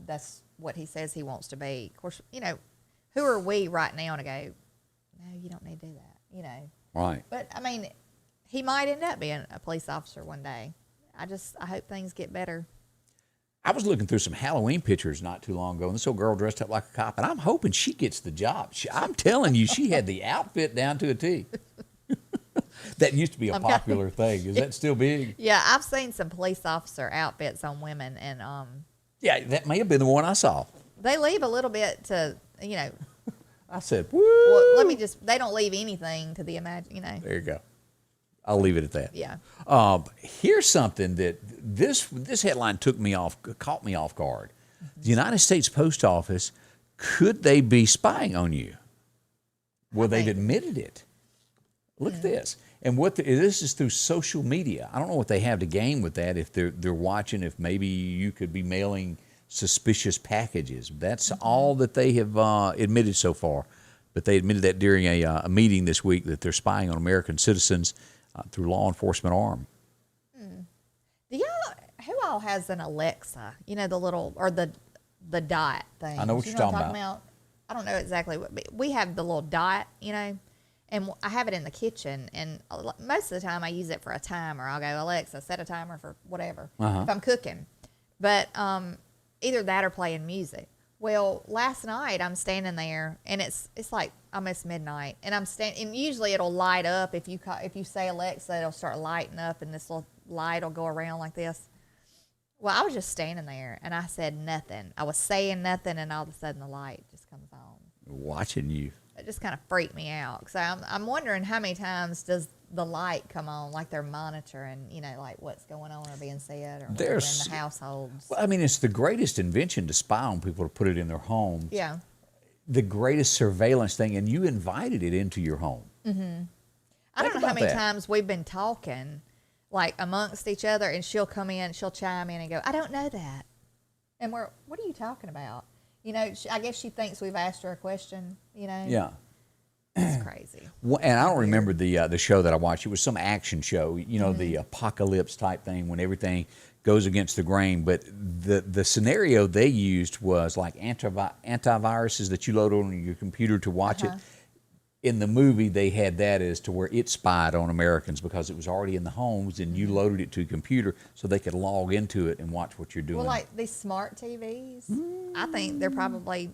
that's what he says he wants to be. Of course, who are we right now to go, no, you don't need to do that, Right. But, he might end up being a police officer one day. I hope things get better. I was looking through some Halloween pictures not too long ago, and this old girl dressed up like a cop, and I'm hoping she gets the job. I'm telling you, she had the outfit down to a T. That used to be a popular thing. Is that still big? Yeah, I've seen some police officer outfits on women, and yeah, that may have been the one I saw. they leave a little bit to, I said, woo. well, they don't leave anything to the imagine, There you go. I'll leave it at that. Yeah. Here's something that this headline caught me off guard. The United States Post Office, could they be spying on you? Well, they've admitted it. Look at this. And this is through social media. I don't know what they have to gain with that, if they're watching, if maybe you could be mailing suspicious packages. That's all that they have admitted so far. But they admitted that during a meeting this week, that they're spying on American citizens through law enforcement arm. Who all has an Alexa? The little, or the dot thing. I know what you're talking about. I don't know exactly what, but we have the little dot, and I have it in the kitchen, and most of the time I use it for a timer. I'll go, Alexa, set a timer for whatever, if I'm cooking. But either that or playing music. Well, last night I'm standing there, and it's like almost midnight, and and usually it'll light up. If you say Alexa, it'll start lighting up, and this little light will go around like this. Well, I was just standing there, and I said nothing. I was saying nothing, and all of a sudden the light just comes on. Watching you. It just kind of freaked me out. So I'm wondering how many times does the light come on, like they're monitoring, like what's going on or being said or in the households. Well, it's the greatest invention to spy on people, to put it in their homes. Yeah. the greatest surveillance thing, and you invited it into your home. I don't know how about many that. times we've been talking, like amongst each other, and she'll come in, she'll chime in and go, "I don't know that," and we're, "What are you talking about?" You know, I guess she thinks we've asked her a question. You know, Yeah. it's crazy. Well, and I don't remember the show that I watched. It was some action show, the apocalypse type thing when everything goes against the grain. But the scenario they used was like antiviruses that you load on your computer to watch it. In the movie, they had that as to where it spied on Americans because it was already in the homes, and you loaded it to a computer so they could log into it and watch what you're doing. Well, like these smart TVs, I think they're probably,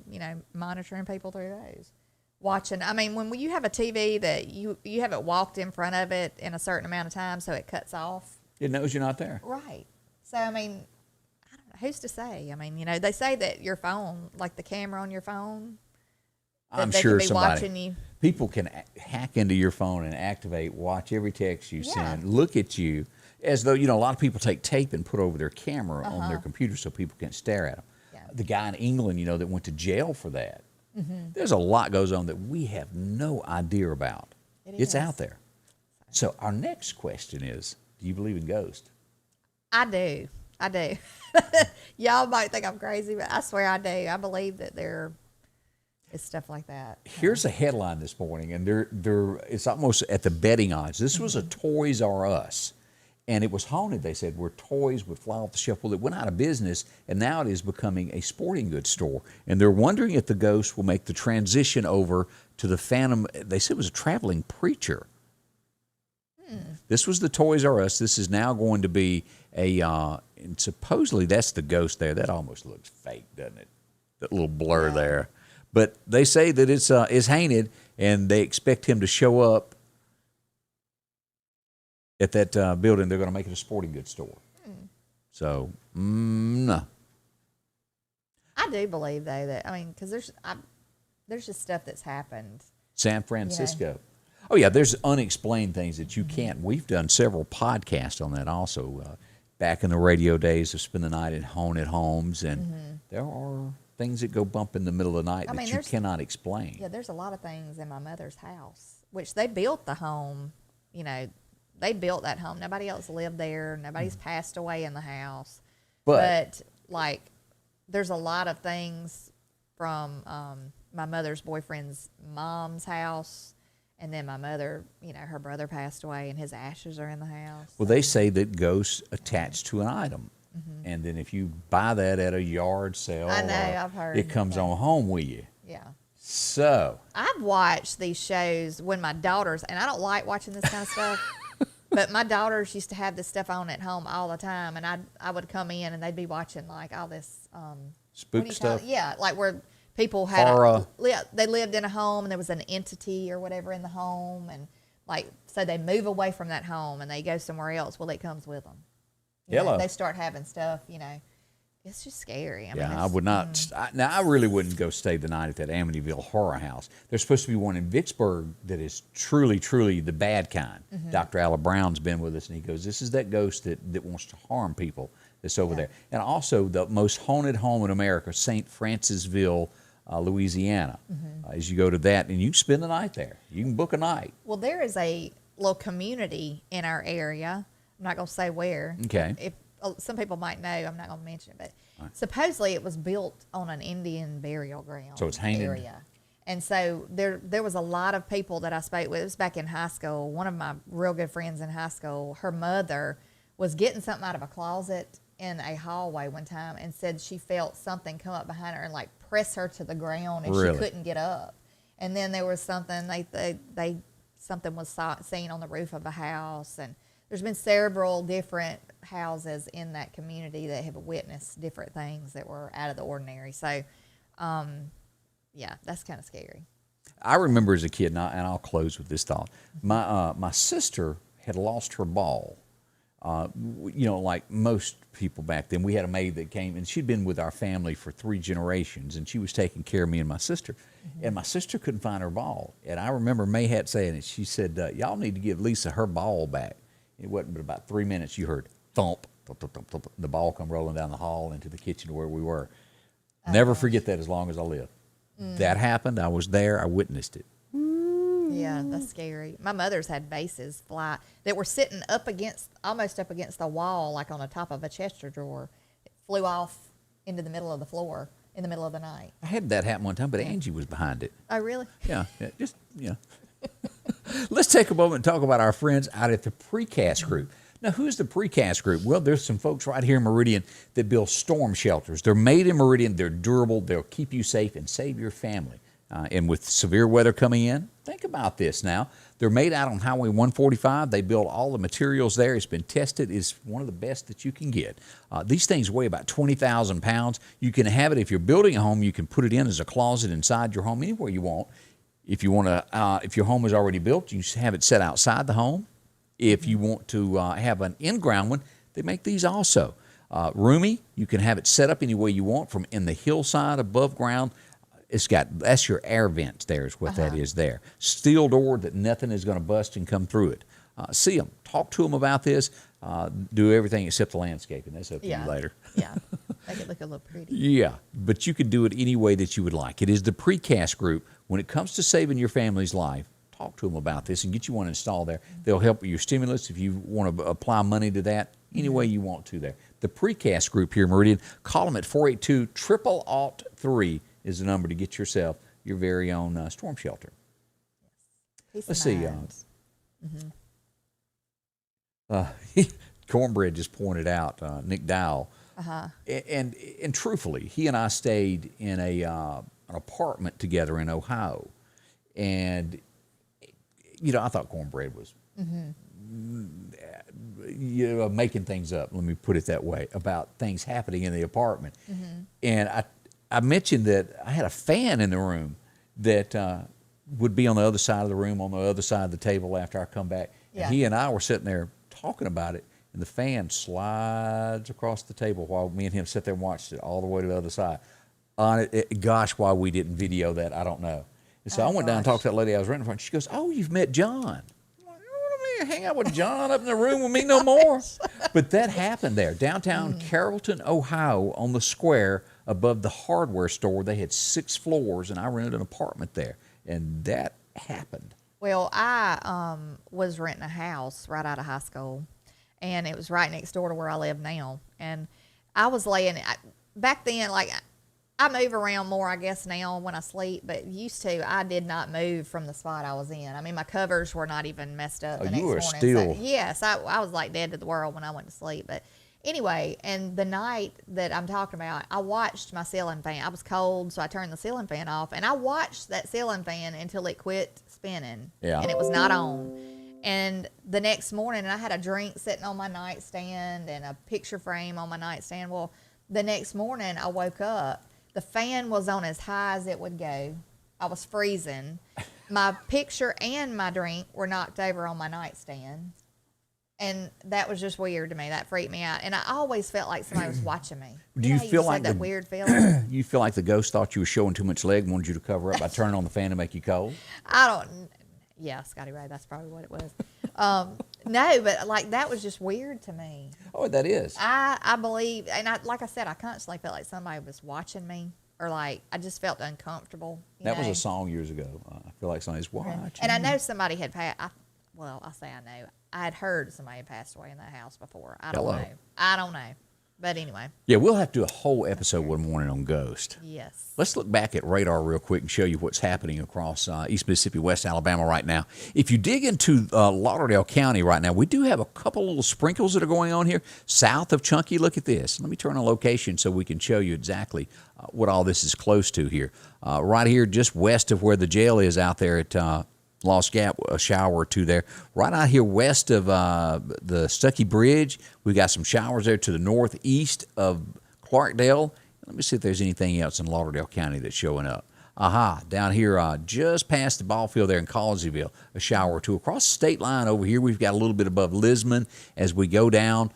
monitoring people through those. Watching, I mean, when you have a TV that you haven't walked in front of it in a certain amount of time, so it cuts off. It knows you're not there. Right. So, I mean, I don't know. Who's to say? I mean, they say that your phone, like the camera on your phone, I'm they sure could be watching you. People can hack into your phone and activate, watch every text you send, look at you, as though, a lot of people take tape and put over their camera on their computer so people can't stare at them. Yeah. The guy in England, that went to jail for that. There's a lot goes on that we have no idea about. It's out there. So our next question is, do you believe in ghosts? I do. Y'all might think I'm crazy, but I swear I do. I believe that there is stuff like that. Here's a headline this morning, and it's almost at the betting odds. This was a Toys R Us, and it was haunted. They said where toys would fly off the shelf. Well, it went out of business, and now it is becoming a sporting goods store. And they're wondering if the ghost will make the transition over to the Phantom. They said it was a traveling preacher. This was the Toys R Us. This is now going to be and supposedly that's the ghost there. That almost looks fake, doesn't it? That little blur there. But they say that it's haunted, and they expect him to show up at that building. They're going to make it a sporting goods store. So, no. I do believe, though, that, because there's just stuff that's happened. San Francisco. Oh, yeah, there's unexplained things that you can't. We've done several podcasts on that also. Back in the radio days of Spend the Night in Haunted Homes, and there are things that go bump in the middle of the night that you cannot explain. Yeah, there's a lot of things in my mother's house, which they built the home. They built that home. Nobody else lived there. Nobody's passed away in the house. But like, there's a lot of things from my mother's boyfriend's mom's house. And then my mother, her brother passed away, and his ashes are in the house. Well, they say that ghosts attach to an item. And then if you buy that at a yard sale, I know, I've heard. it comes on home with you. Yeah. So I've watched these shows when my daughters, and I don't like watching this kind of stuff, but my daughters used to have this stuff on at home all the time, and I would come in, and they'd be watching, like, all this. spook stuff? Yeah, like where people had they lived in a home, and there was an entity or whatever in the home, and like, so they move away from that home and they go somewhere else. Well, it comes with them. They start having stuff, it's just scary. I would not. I really wouldn't go stay the night at that Amityville horror house. There's supposed to be one in Vicksburg that is truly, truly the bad kind. Dr. Ala Brown's been with us, and he goes, this is that ghost that wants to harm people that's over there. And also the most haunted home in America, St. Francisville, Louisiana. As you go to that, and you can spend the night there. You can book a night. Well, there is a little community in our area. I'm not going to say where. Okay. If some people might know, I'm not going to mention it, but supposedly it was built on an Indian burial ground. So it's haunted. Area. And so there was a lot of people that I spoke with. It was back in high school. One of my real good friends in high school, her mother was getting something out of a closet in a hallway one time and said she felt something come up behind her and like press her to the ground, and she couldn't get up. And then there was something something was seen on the roof of a house, and there's been several different houses in that community that have witnessed different things that were out of the ordinary. So, yeah, that's kind of scary. I remember as a kid, and I'll close with this thought. My sister had lost her ball. Like most people back then, we had a maid that came, and she'd been with our family for 3 generations, and she was taking care of me and my sister. And my sister couldn't find her ball. And I remember Mayhat saying it. She said, y'all need to give Lisa her ball back. It wasn't but about 3 minutes. You heard thump, thump, thump, thump, thump, the ball come rolling down the hall into the kitchen where we were. Never forget that as long as I live. That happened. I was there. I witnessed it. Yeah, that's scary. My mother's had vases fly that were sitting almost up against the wall, like on the top of a Chester drawer. It flew off into the middle of the floor in the middle of the night. I had that happen one time, but Angie was behind it. Oh, really? Yeah, Let's take a moment and talk about our friends out at the Precast Group. Now, who's the Precast Group? Well, there's some folks right here in Meridian that build storm shelters. They're made in Meridian. They're durable. They'll keep you safe and save your family. And with severe weather coming in, think about this now. They're made out on Highway 145. They build all the materials there. It's been tested. It's one of the best that you can get. These things weigh about 20,000 pounds. You can have it if you're building a home. You can put it in as a closet inside your home, anywhere you want. If you want to, if your home is already built, you have it set outside the home. If you want to have an in-ground one, they make these also. Roomy, you can have it set up any way you want, from in the hillside, above ground. That's your air vents there is what that is there. Steel door that nothing is going to bust and come through it. See them. Talk to them about this. Do everything except the landscaping. That's up to you later. Yeah, make it look a little pretty. Yeah, but you could do it any way that you would like. It is the Precast Group. When it comes to saving your family's life, talk to them about this and get you one installed there. They'll help with your stimulus if you want to apply money to that, any way you want to there. The Precast Group here in Meridian, call them at 482-3 is the number to get yourself your very own storm shelter. Let's see. Cornbread just pointed out Nick Dowell. And truthfully, he and I stayed in an apartment together in Ohio. And, I thought Cornbread was making things up, let me put it that way, about things happening in the apartment. And I mentioned that I had a fan in the room that would be on the other side of the room, on the other side of the table after I come back. And he and I were sitting there talking about it, and the fan slides across the table while me and him sit there and watched it all the way to the other side. Gosh, why we didn't video that, I don't know. And so I went down and talked to that lady I was renting from. She goes, "Oh, you've met John." Hang out with John up in the room with me no more. But that happened there, downtown Carrollton, Ohio, on the square above the hardware store. They had 6 floors, and I rented an apartment there, and that happened. Well, I was renting a house right out of high school, and it was right next door to where I live now. And I was back then, like, I move around more, I guess, now when I sleep, but used to, I did not move from the spot I was in. I mean, my covers were not even messed up the next morning. Still. So, yes, I was like dead to the world when I went to sleep. But anyway, and the night that I'm talking about, I watched my ceiling fan. I was cold, so I turned the ceiling fan off, and I watched that ceiling fan until it quit spinning. Yeah. And it was not on. And the next morning, I had a drink sitting on my nightstand and a picture frame on my nightstand. Well, the next morning, I woke up. The fan was on as high as it would go. I was freezing. My picture and my drink were knocked over on my nightstand. And that was just weird to me. That freaked me out. And I always felt like somebody was watching me. Do you feel like that weird feeling? You feel like the ghost thought you were showing too much leg and wanted you to cover up by turning on the fan to make you cold? Yeah, Scotty Ray, that's probably what it was. No, but like that was just weird to me. Oh, that is. I believe, and like I said, I constantly felt like somebody was watching me, or like I just felt uncomfortable. That was a song years ago. I feel like somebody's watching. And I know somebody had passed. Well, I say I know. I had heard somebody had passed away in that house before. I don't know. But anyway. Yeah, we'll have to do a whole episode one morning on ghost. Yes. Let's look back at radar real quick and show you what's happening across East Mississippi, West Alabama right now. If you dig into Lauderdale County right now, we do have a couple little sprinkles that are going on here south of Chunky. Look at this. Let me turn on location so we can show you exactly what all this is close to here. Right here, just west of where the jail is out there at Lost Gap, a shower or two there. Right out here west of the Stuckey Bridge, we got some showers there to the northeast of Clarkdale. Let me see if there's anything else in Lauderdale County that's showing up. Down here just past the ball field there in Collinsville, a shower or two. Across the state line over here, we've got a little bit above Lisbon. As we go down,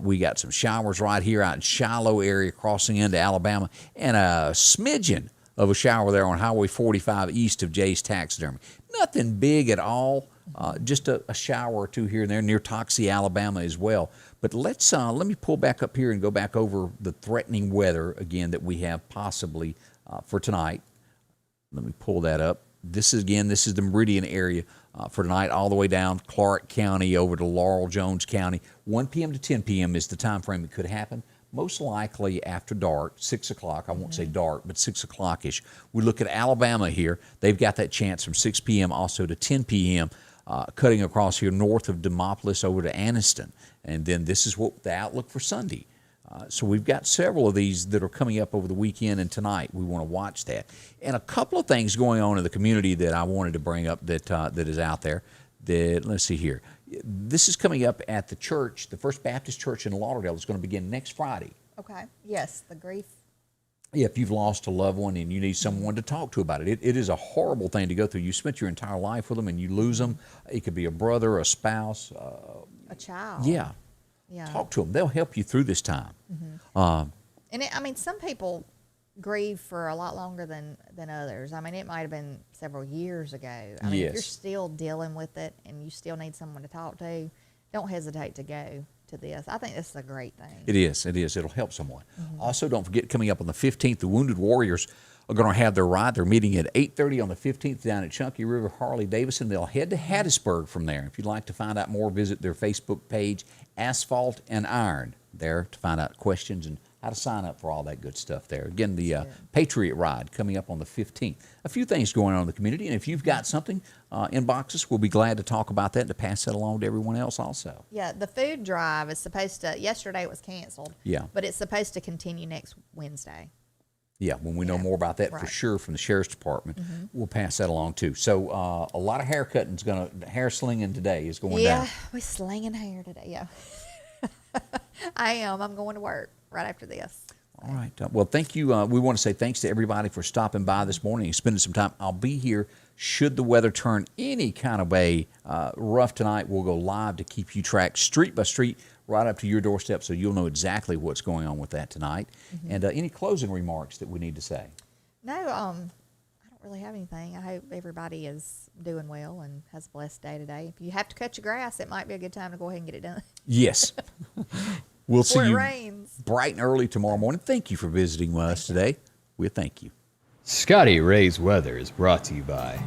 we got some showers right here out in Shiloh area crossing into Alabama, and a smidgen of a shower there on Highway 45 east of Jay's Taxidermy. Nothing big at all, just a shower or two here and there near Toxie, Alabama as well. But let me pull back up here and go back over the threatening weather again that we have possibly for tonight. Let me pull that up. This is the Meridian area for tonight, all the way down Clark County over to Laurel Jones County. 1 p.m. to 10 p.m. is the time frame it could happen. Most likely after dark, 6 o'clock. I won't say dark, but 6 o'clock-ish. We look at Alabama here. They've got that chance from 6 p.m. also to 10 p.m., cutting across here north of Demopolis over to Anniston. And then this is what the outlook for Sunday. So we've got several of these that are coming up over the weekend and tonight. We want to watch that. And a couple of things going on in the community that I wanted to bring up that is out there. Let's see here. This is coming up at the church, the First Baptist Church in Lauderdale. It's going to begin next Friday. Okay. Yes, the grief. Yeah, if you've lost a loved one and you need someone to talk to about it. It is a horrible thing to go through. You spent your entire life with them and you lose them. It could be a brother, a spouse. A child. Yeah. Yeah. Talk to them. They'll help you through this time. And some people grieve for a lot longer than others. I mean, it might have been several years ago. I mean, if you're still dealing with it and you still need someone to talk to, don't hesitate to go to this. I think this is a great thing. It is. It'll help someone. Also, don't forget, coming up on the 15th, the Wounded Warriors are going to have their ride. They're meeting at 8:30 on the 15th down at Chunky River Harley-Davidson. They'll head to Hattiesburg from there. If you'd like to find out more, visit their Facebook page, Asphalt and Iron, there to find out questions and how to sign up for all that good stuff there. Again, the Patriot Ride coming up on the 15th. A few things going on in the community, and if you've got something, inbox us. We'll be glad to talk about that and to pass that along to everyone else also. Yeah, the food drive is supposed to, yesterday it was canceled. Yeah. But it's supposed to continue next Wednesday. Yeah, when we know more about that for sure from the Sheriff's Department, we'll pass that along too. So a lot of hair slinging today is going down. Yeah, we're slinging hair today, yeah. I am. I'm going to work right after this. All right. Well, thank you. We want to say thanks to everybody for stopping by this morning and spending some time. I'll be here should the weather turn any kind of way rough tonight. We'll go live to keep you tracked street by street right up to your doorstep, so you'll know exactly what's going on with that tonight. And any closing remarks that we need to say? No, I don't really have anything. I hope everybody is doing well and has a blessed day today. If you have to cut your grass, it might be a good time to go ahead and get it done. Yes. We'll see you rains. Bright and early tomorrow morning. Thank you for visiting with us today. We thank you. Scotty Ray's Weather is brought to you by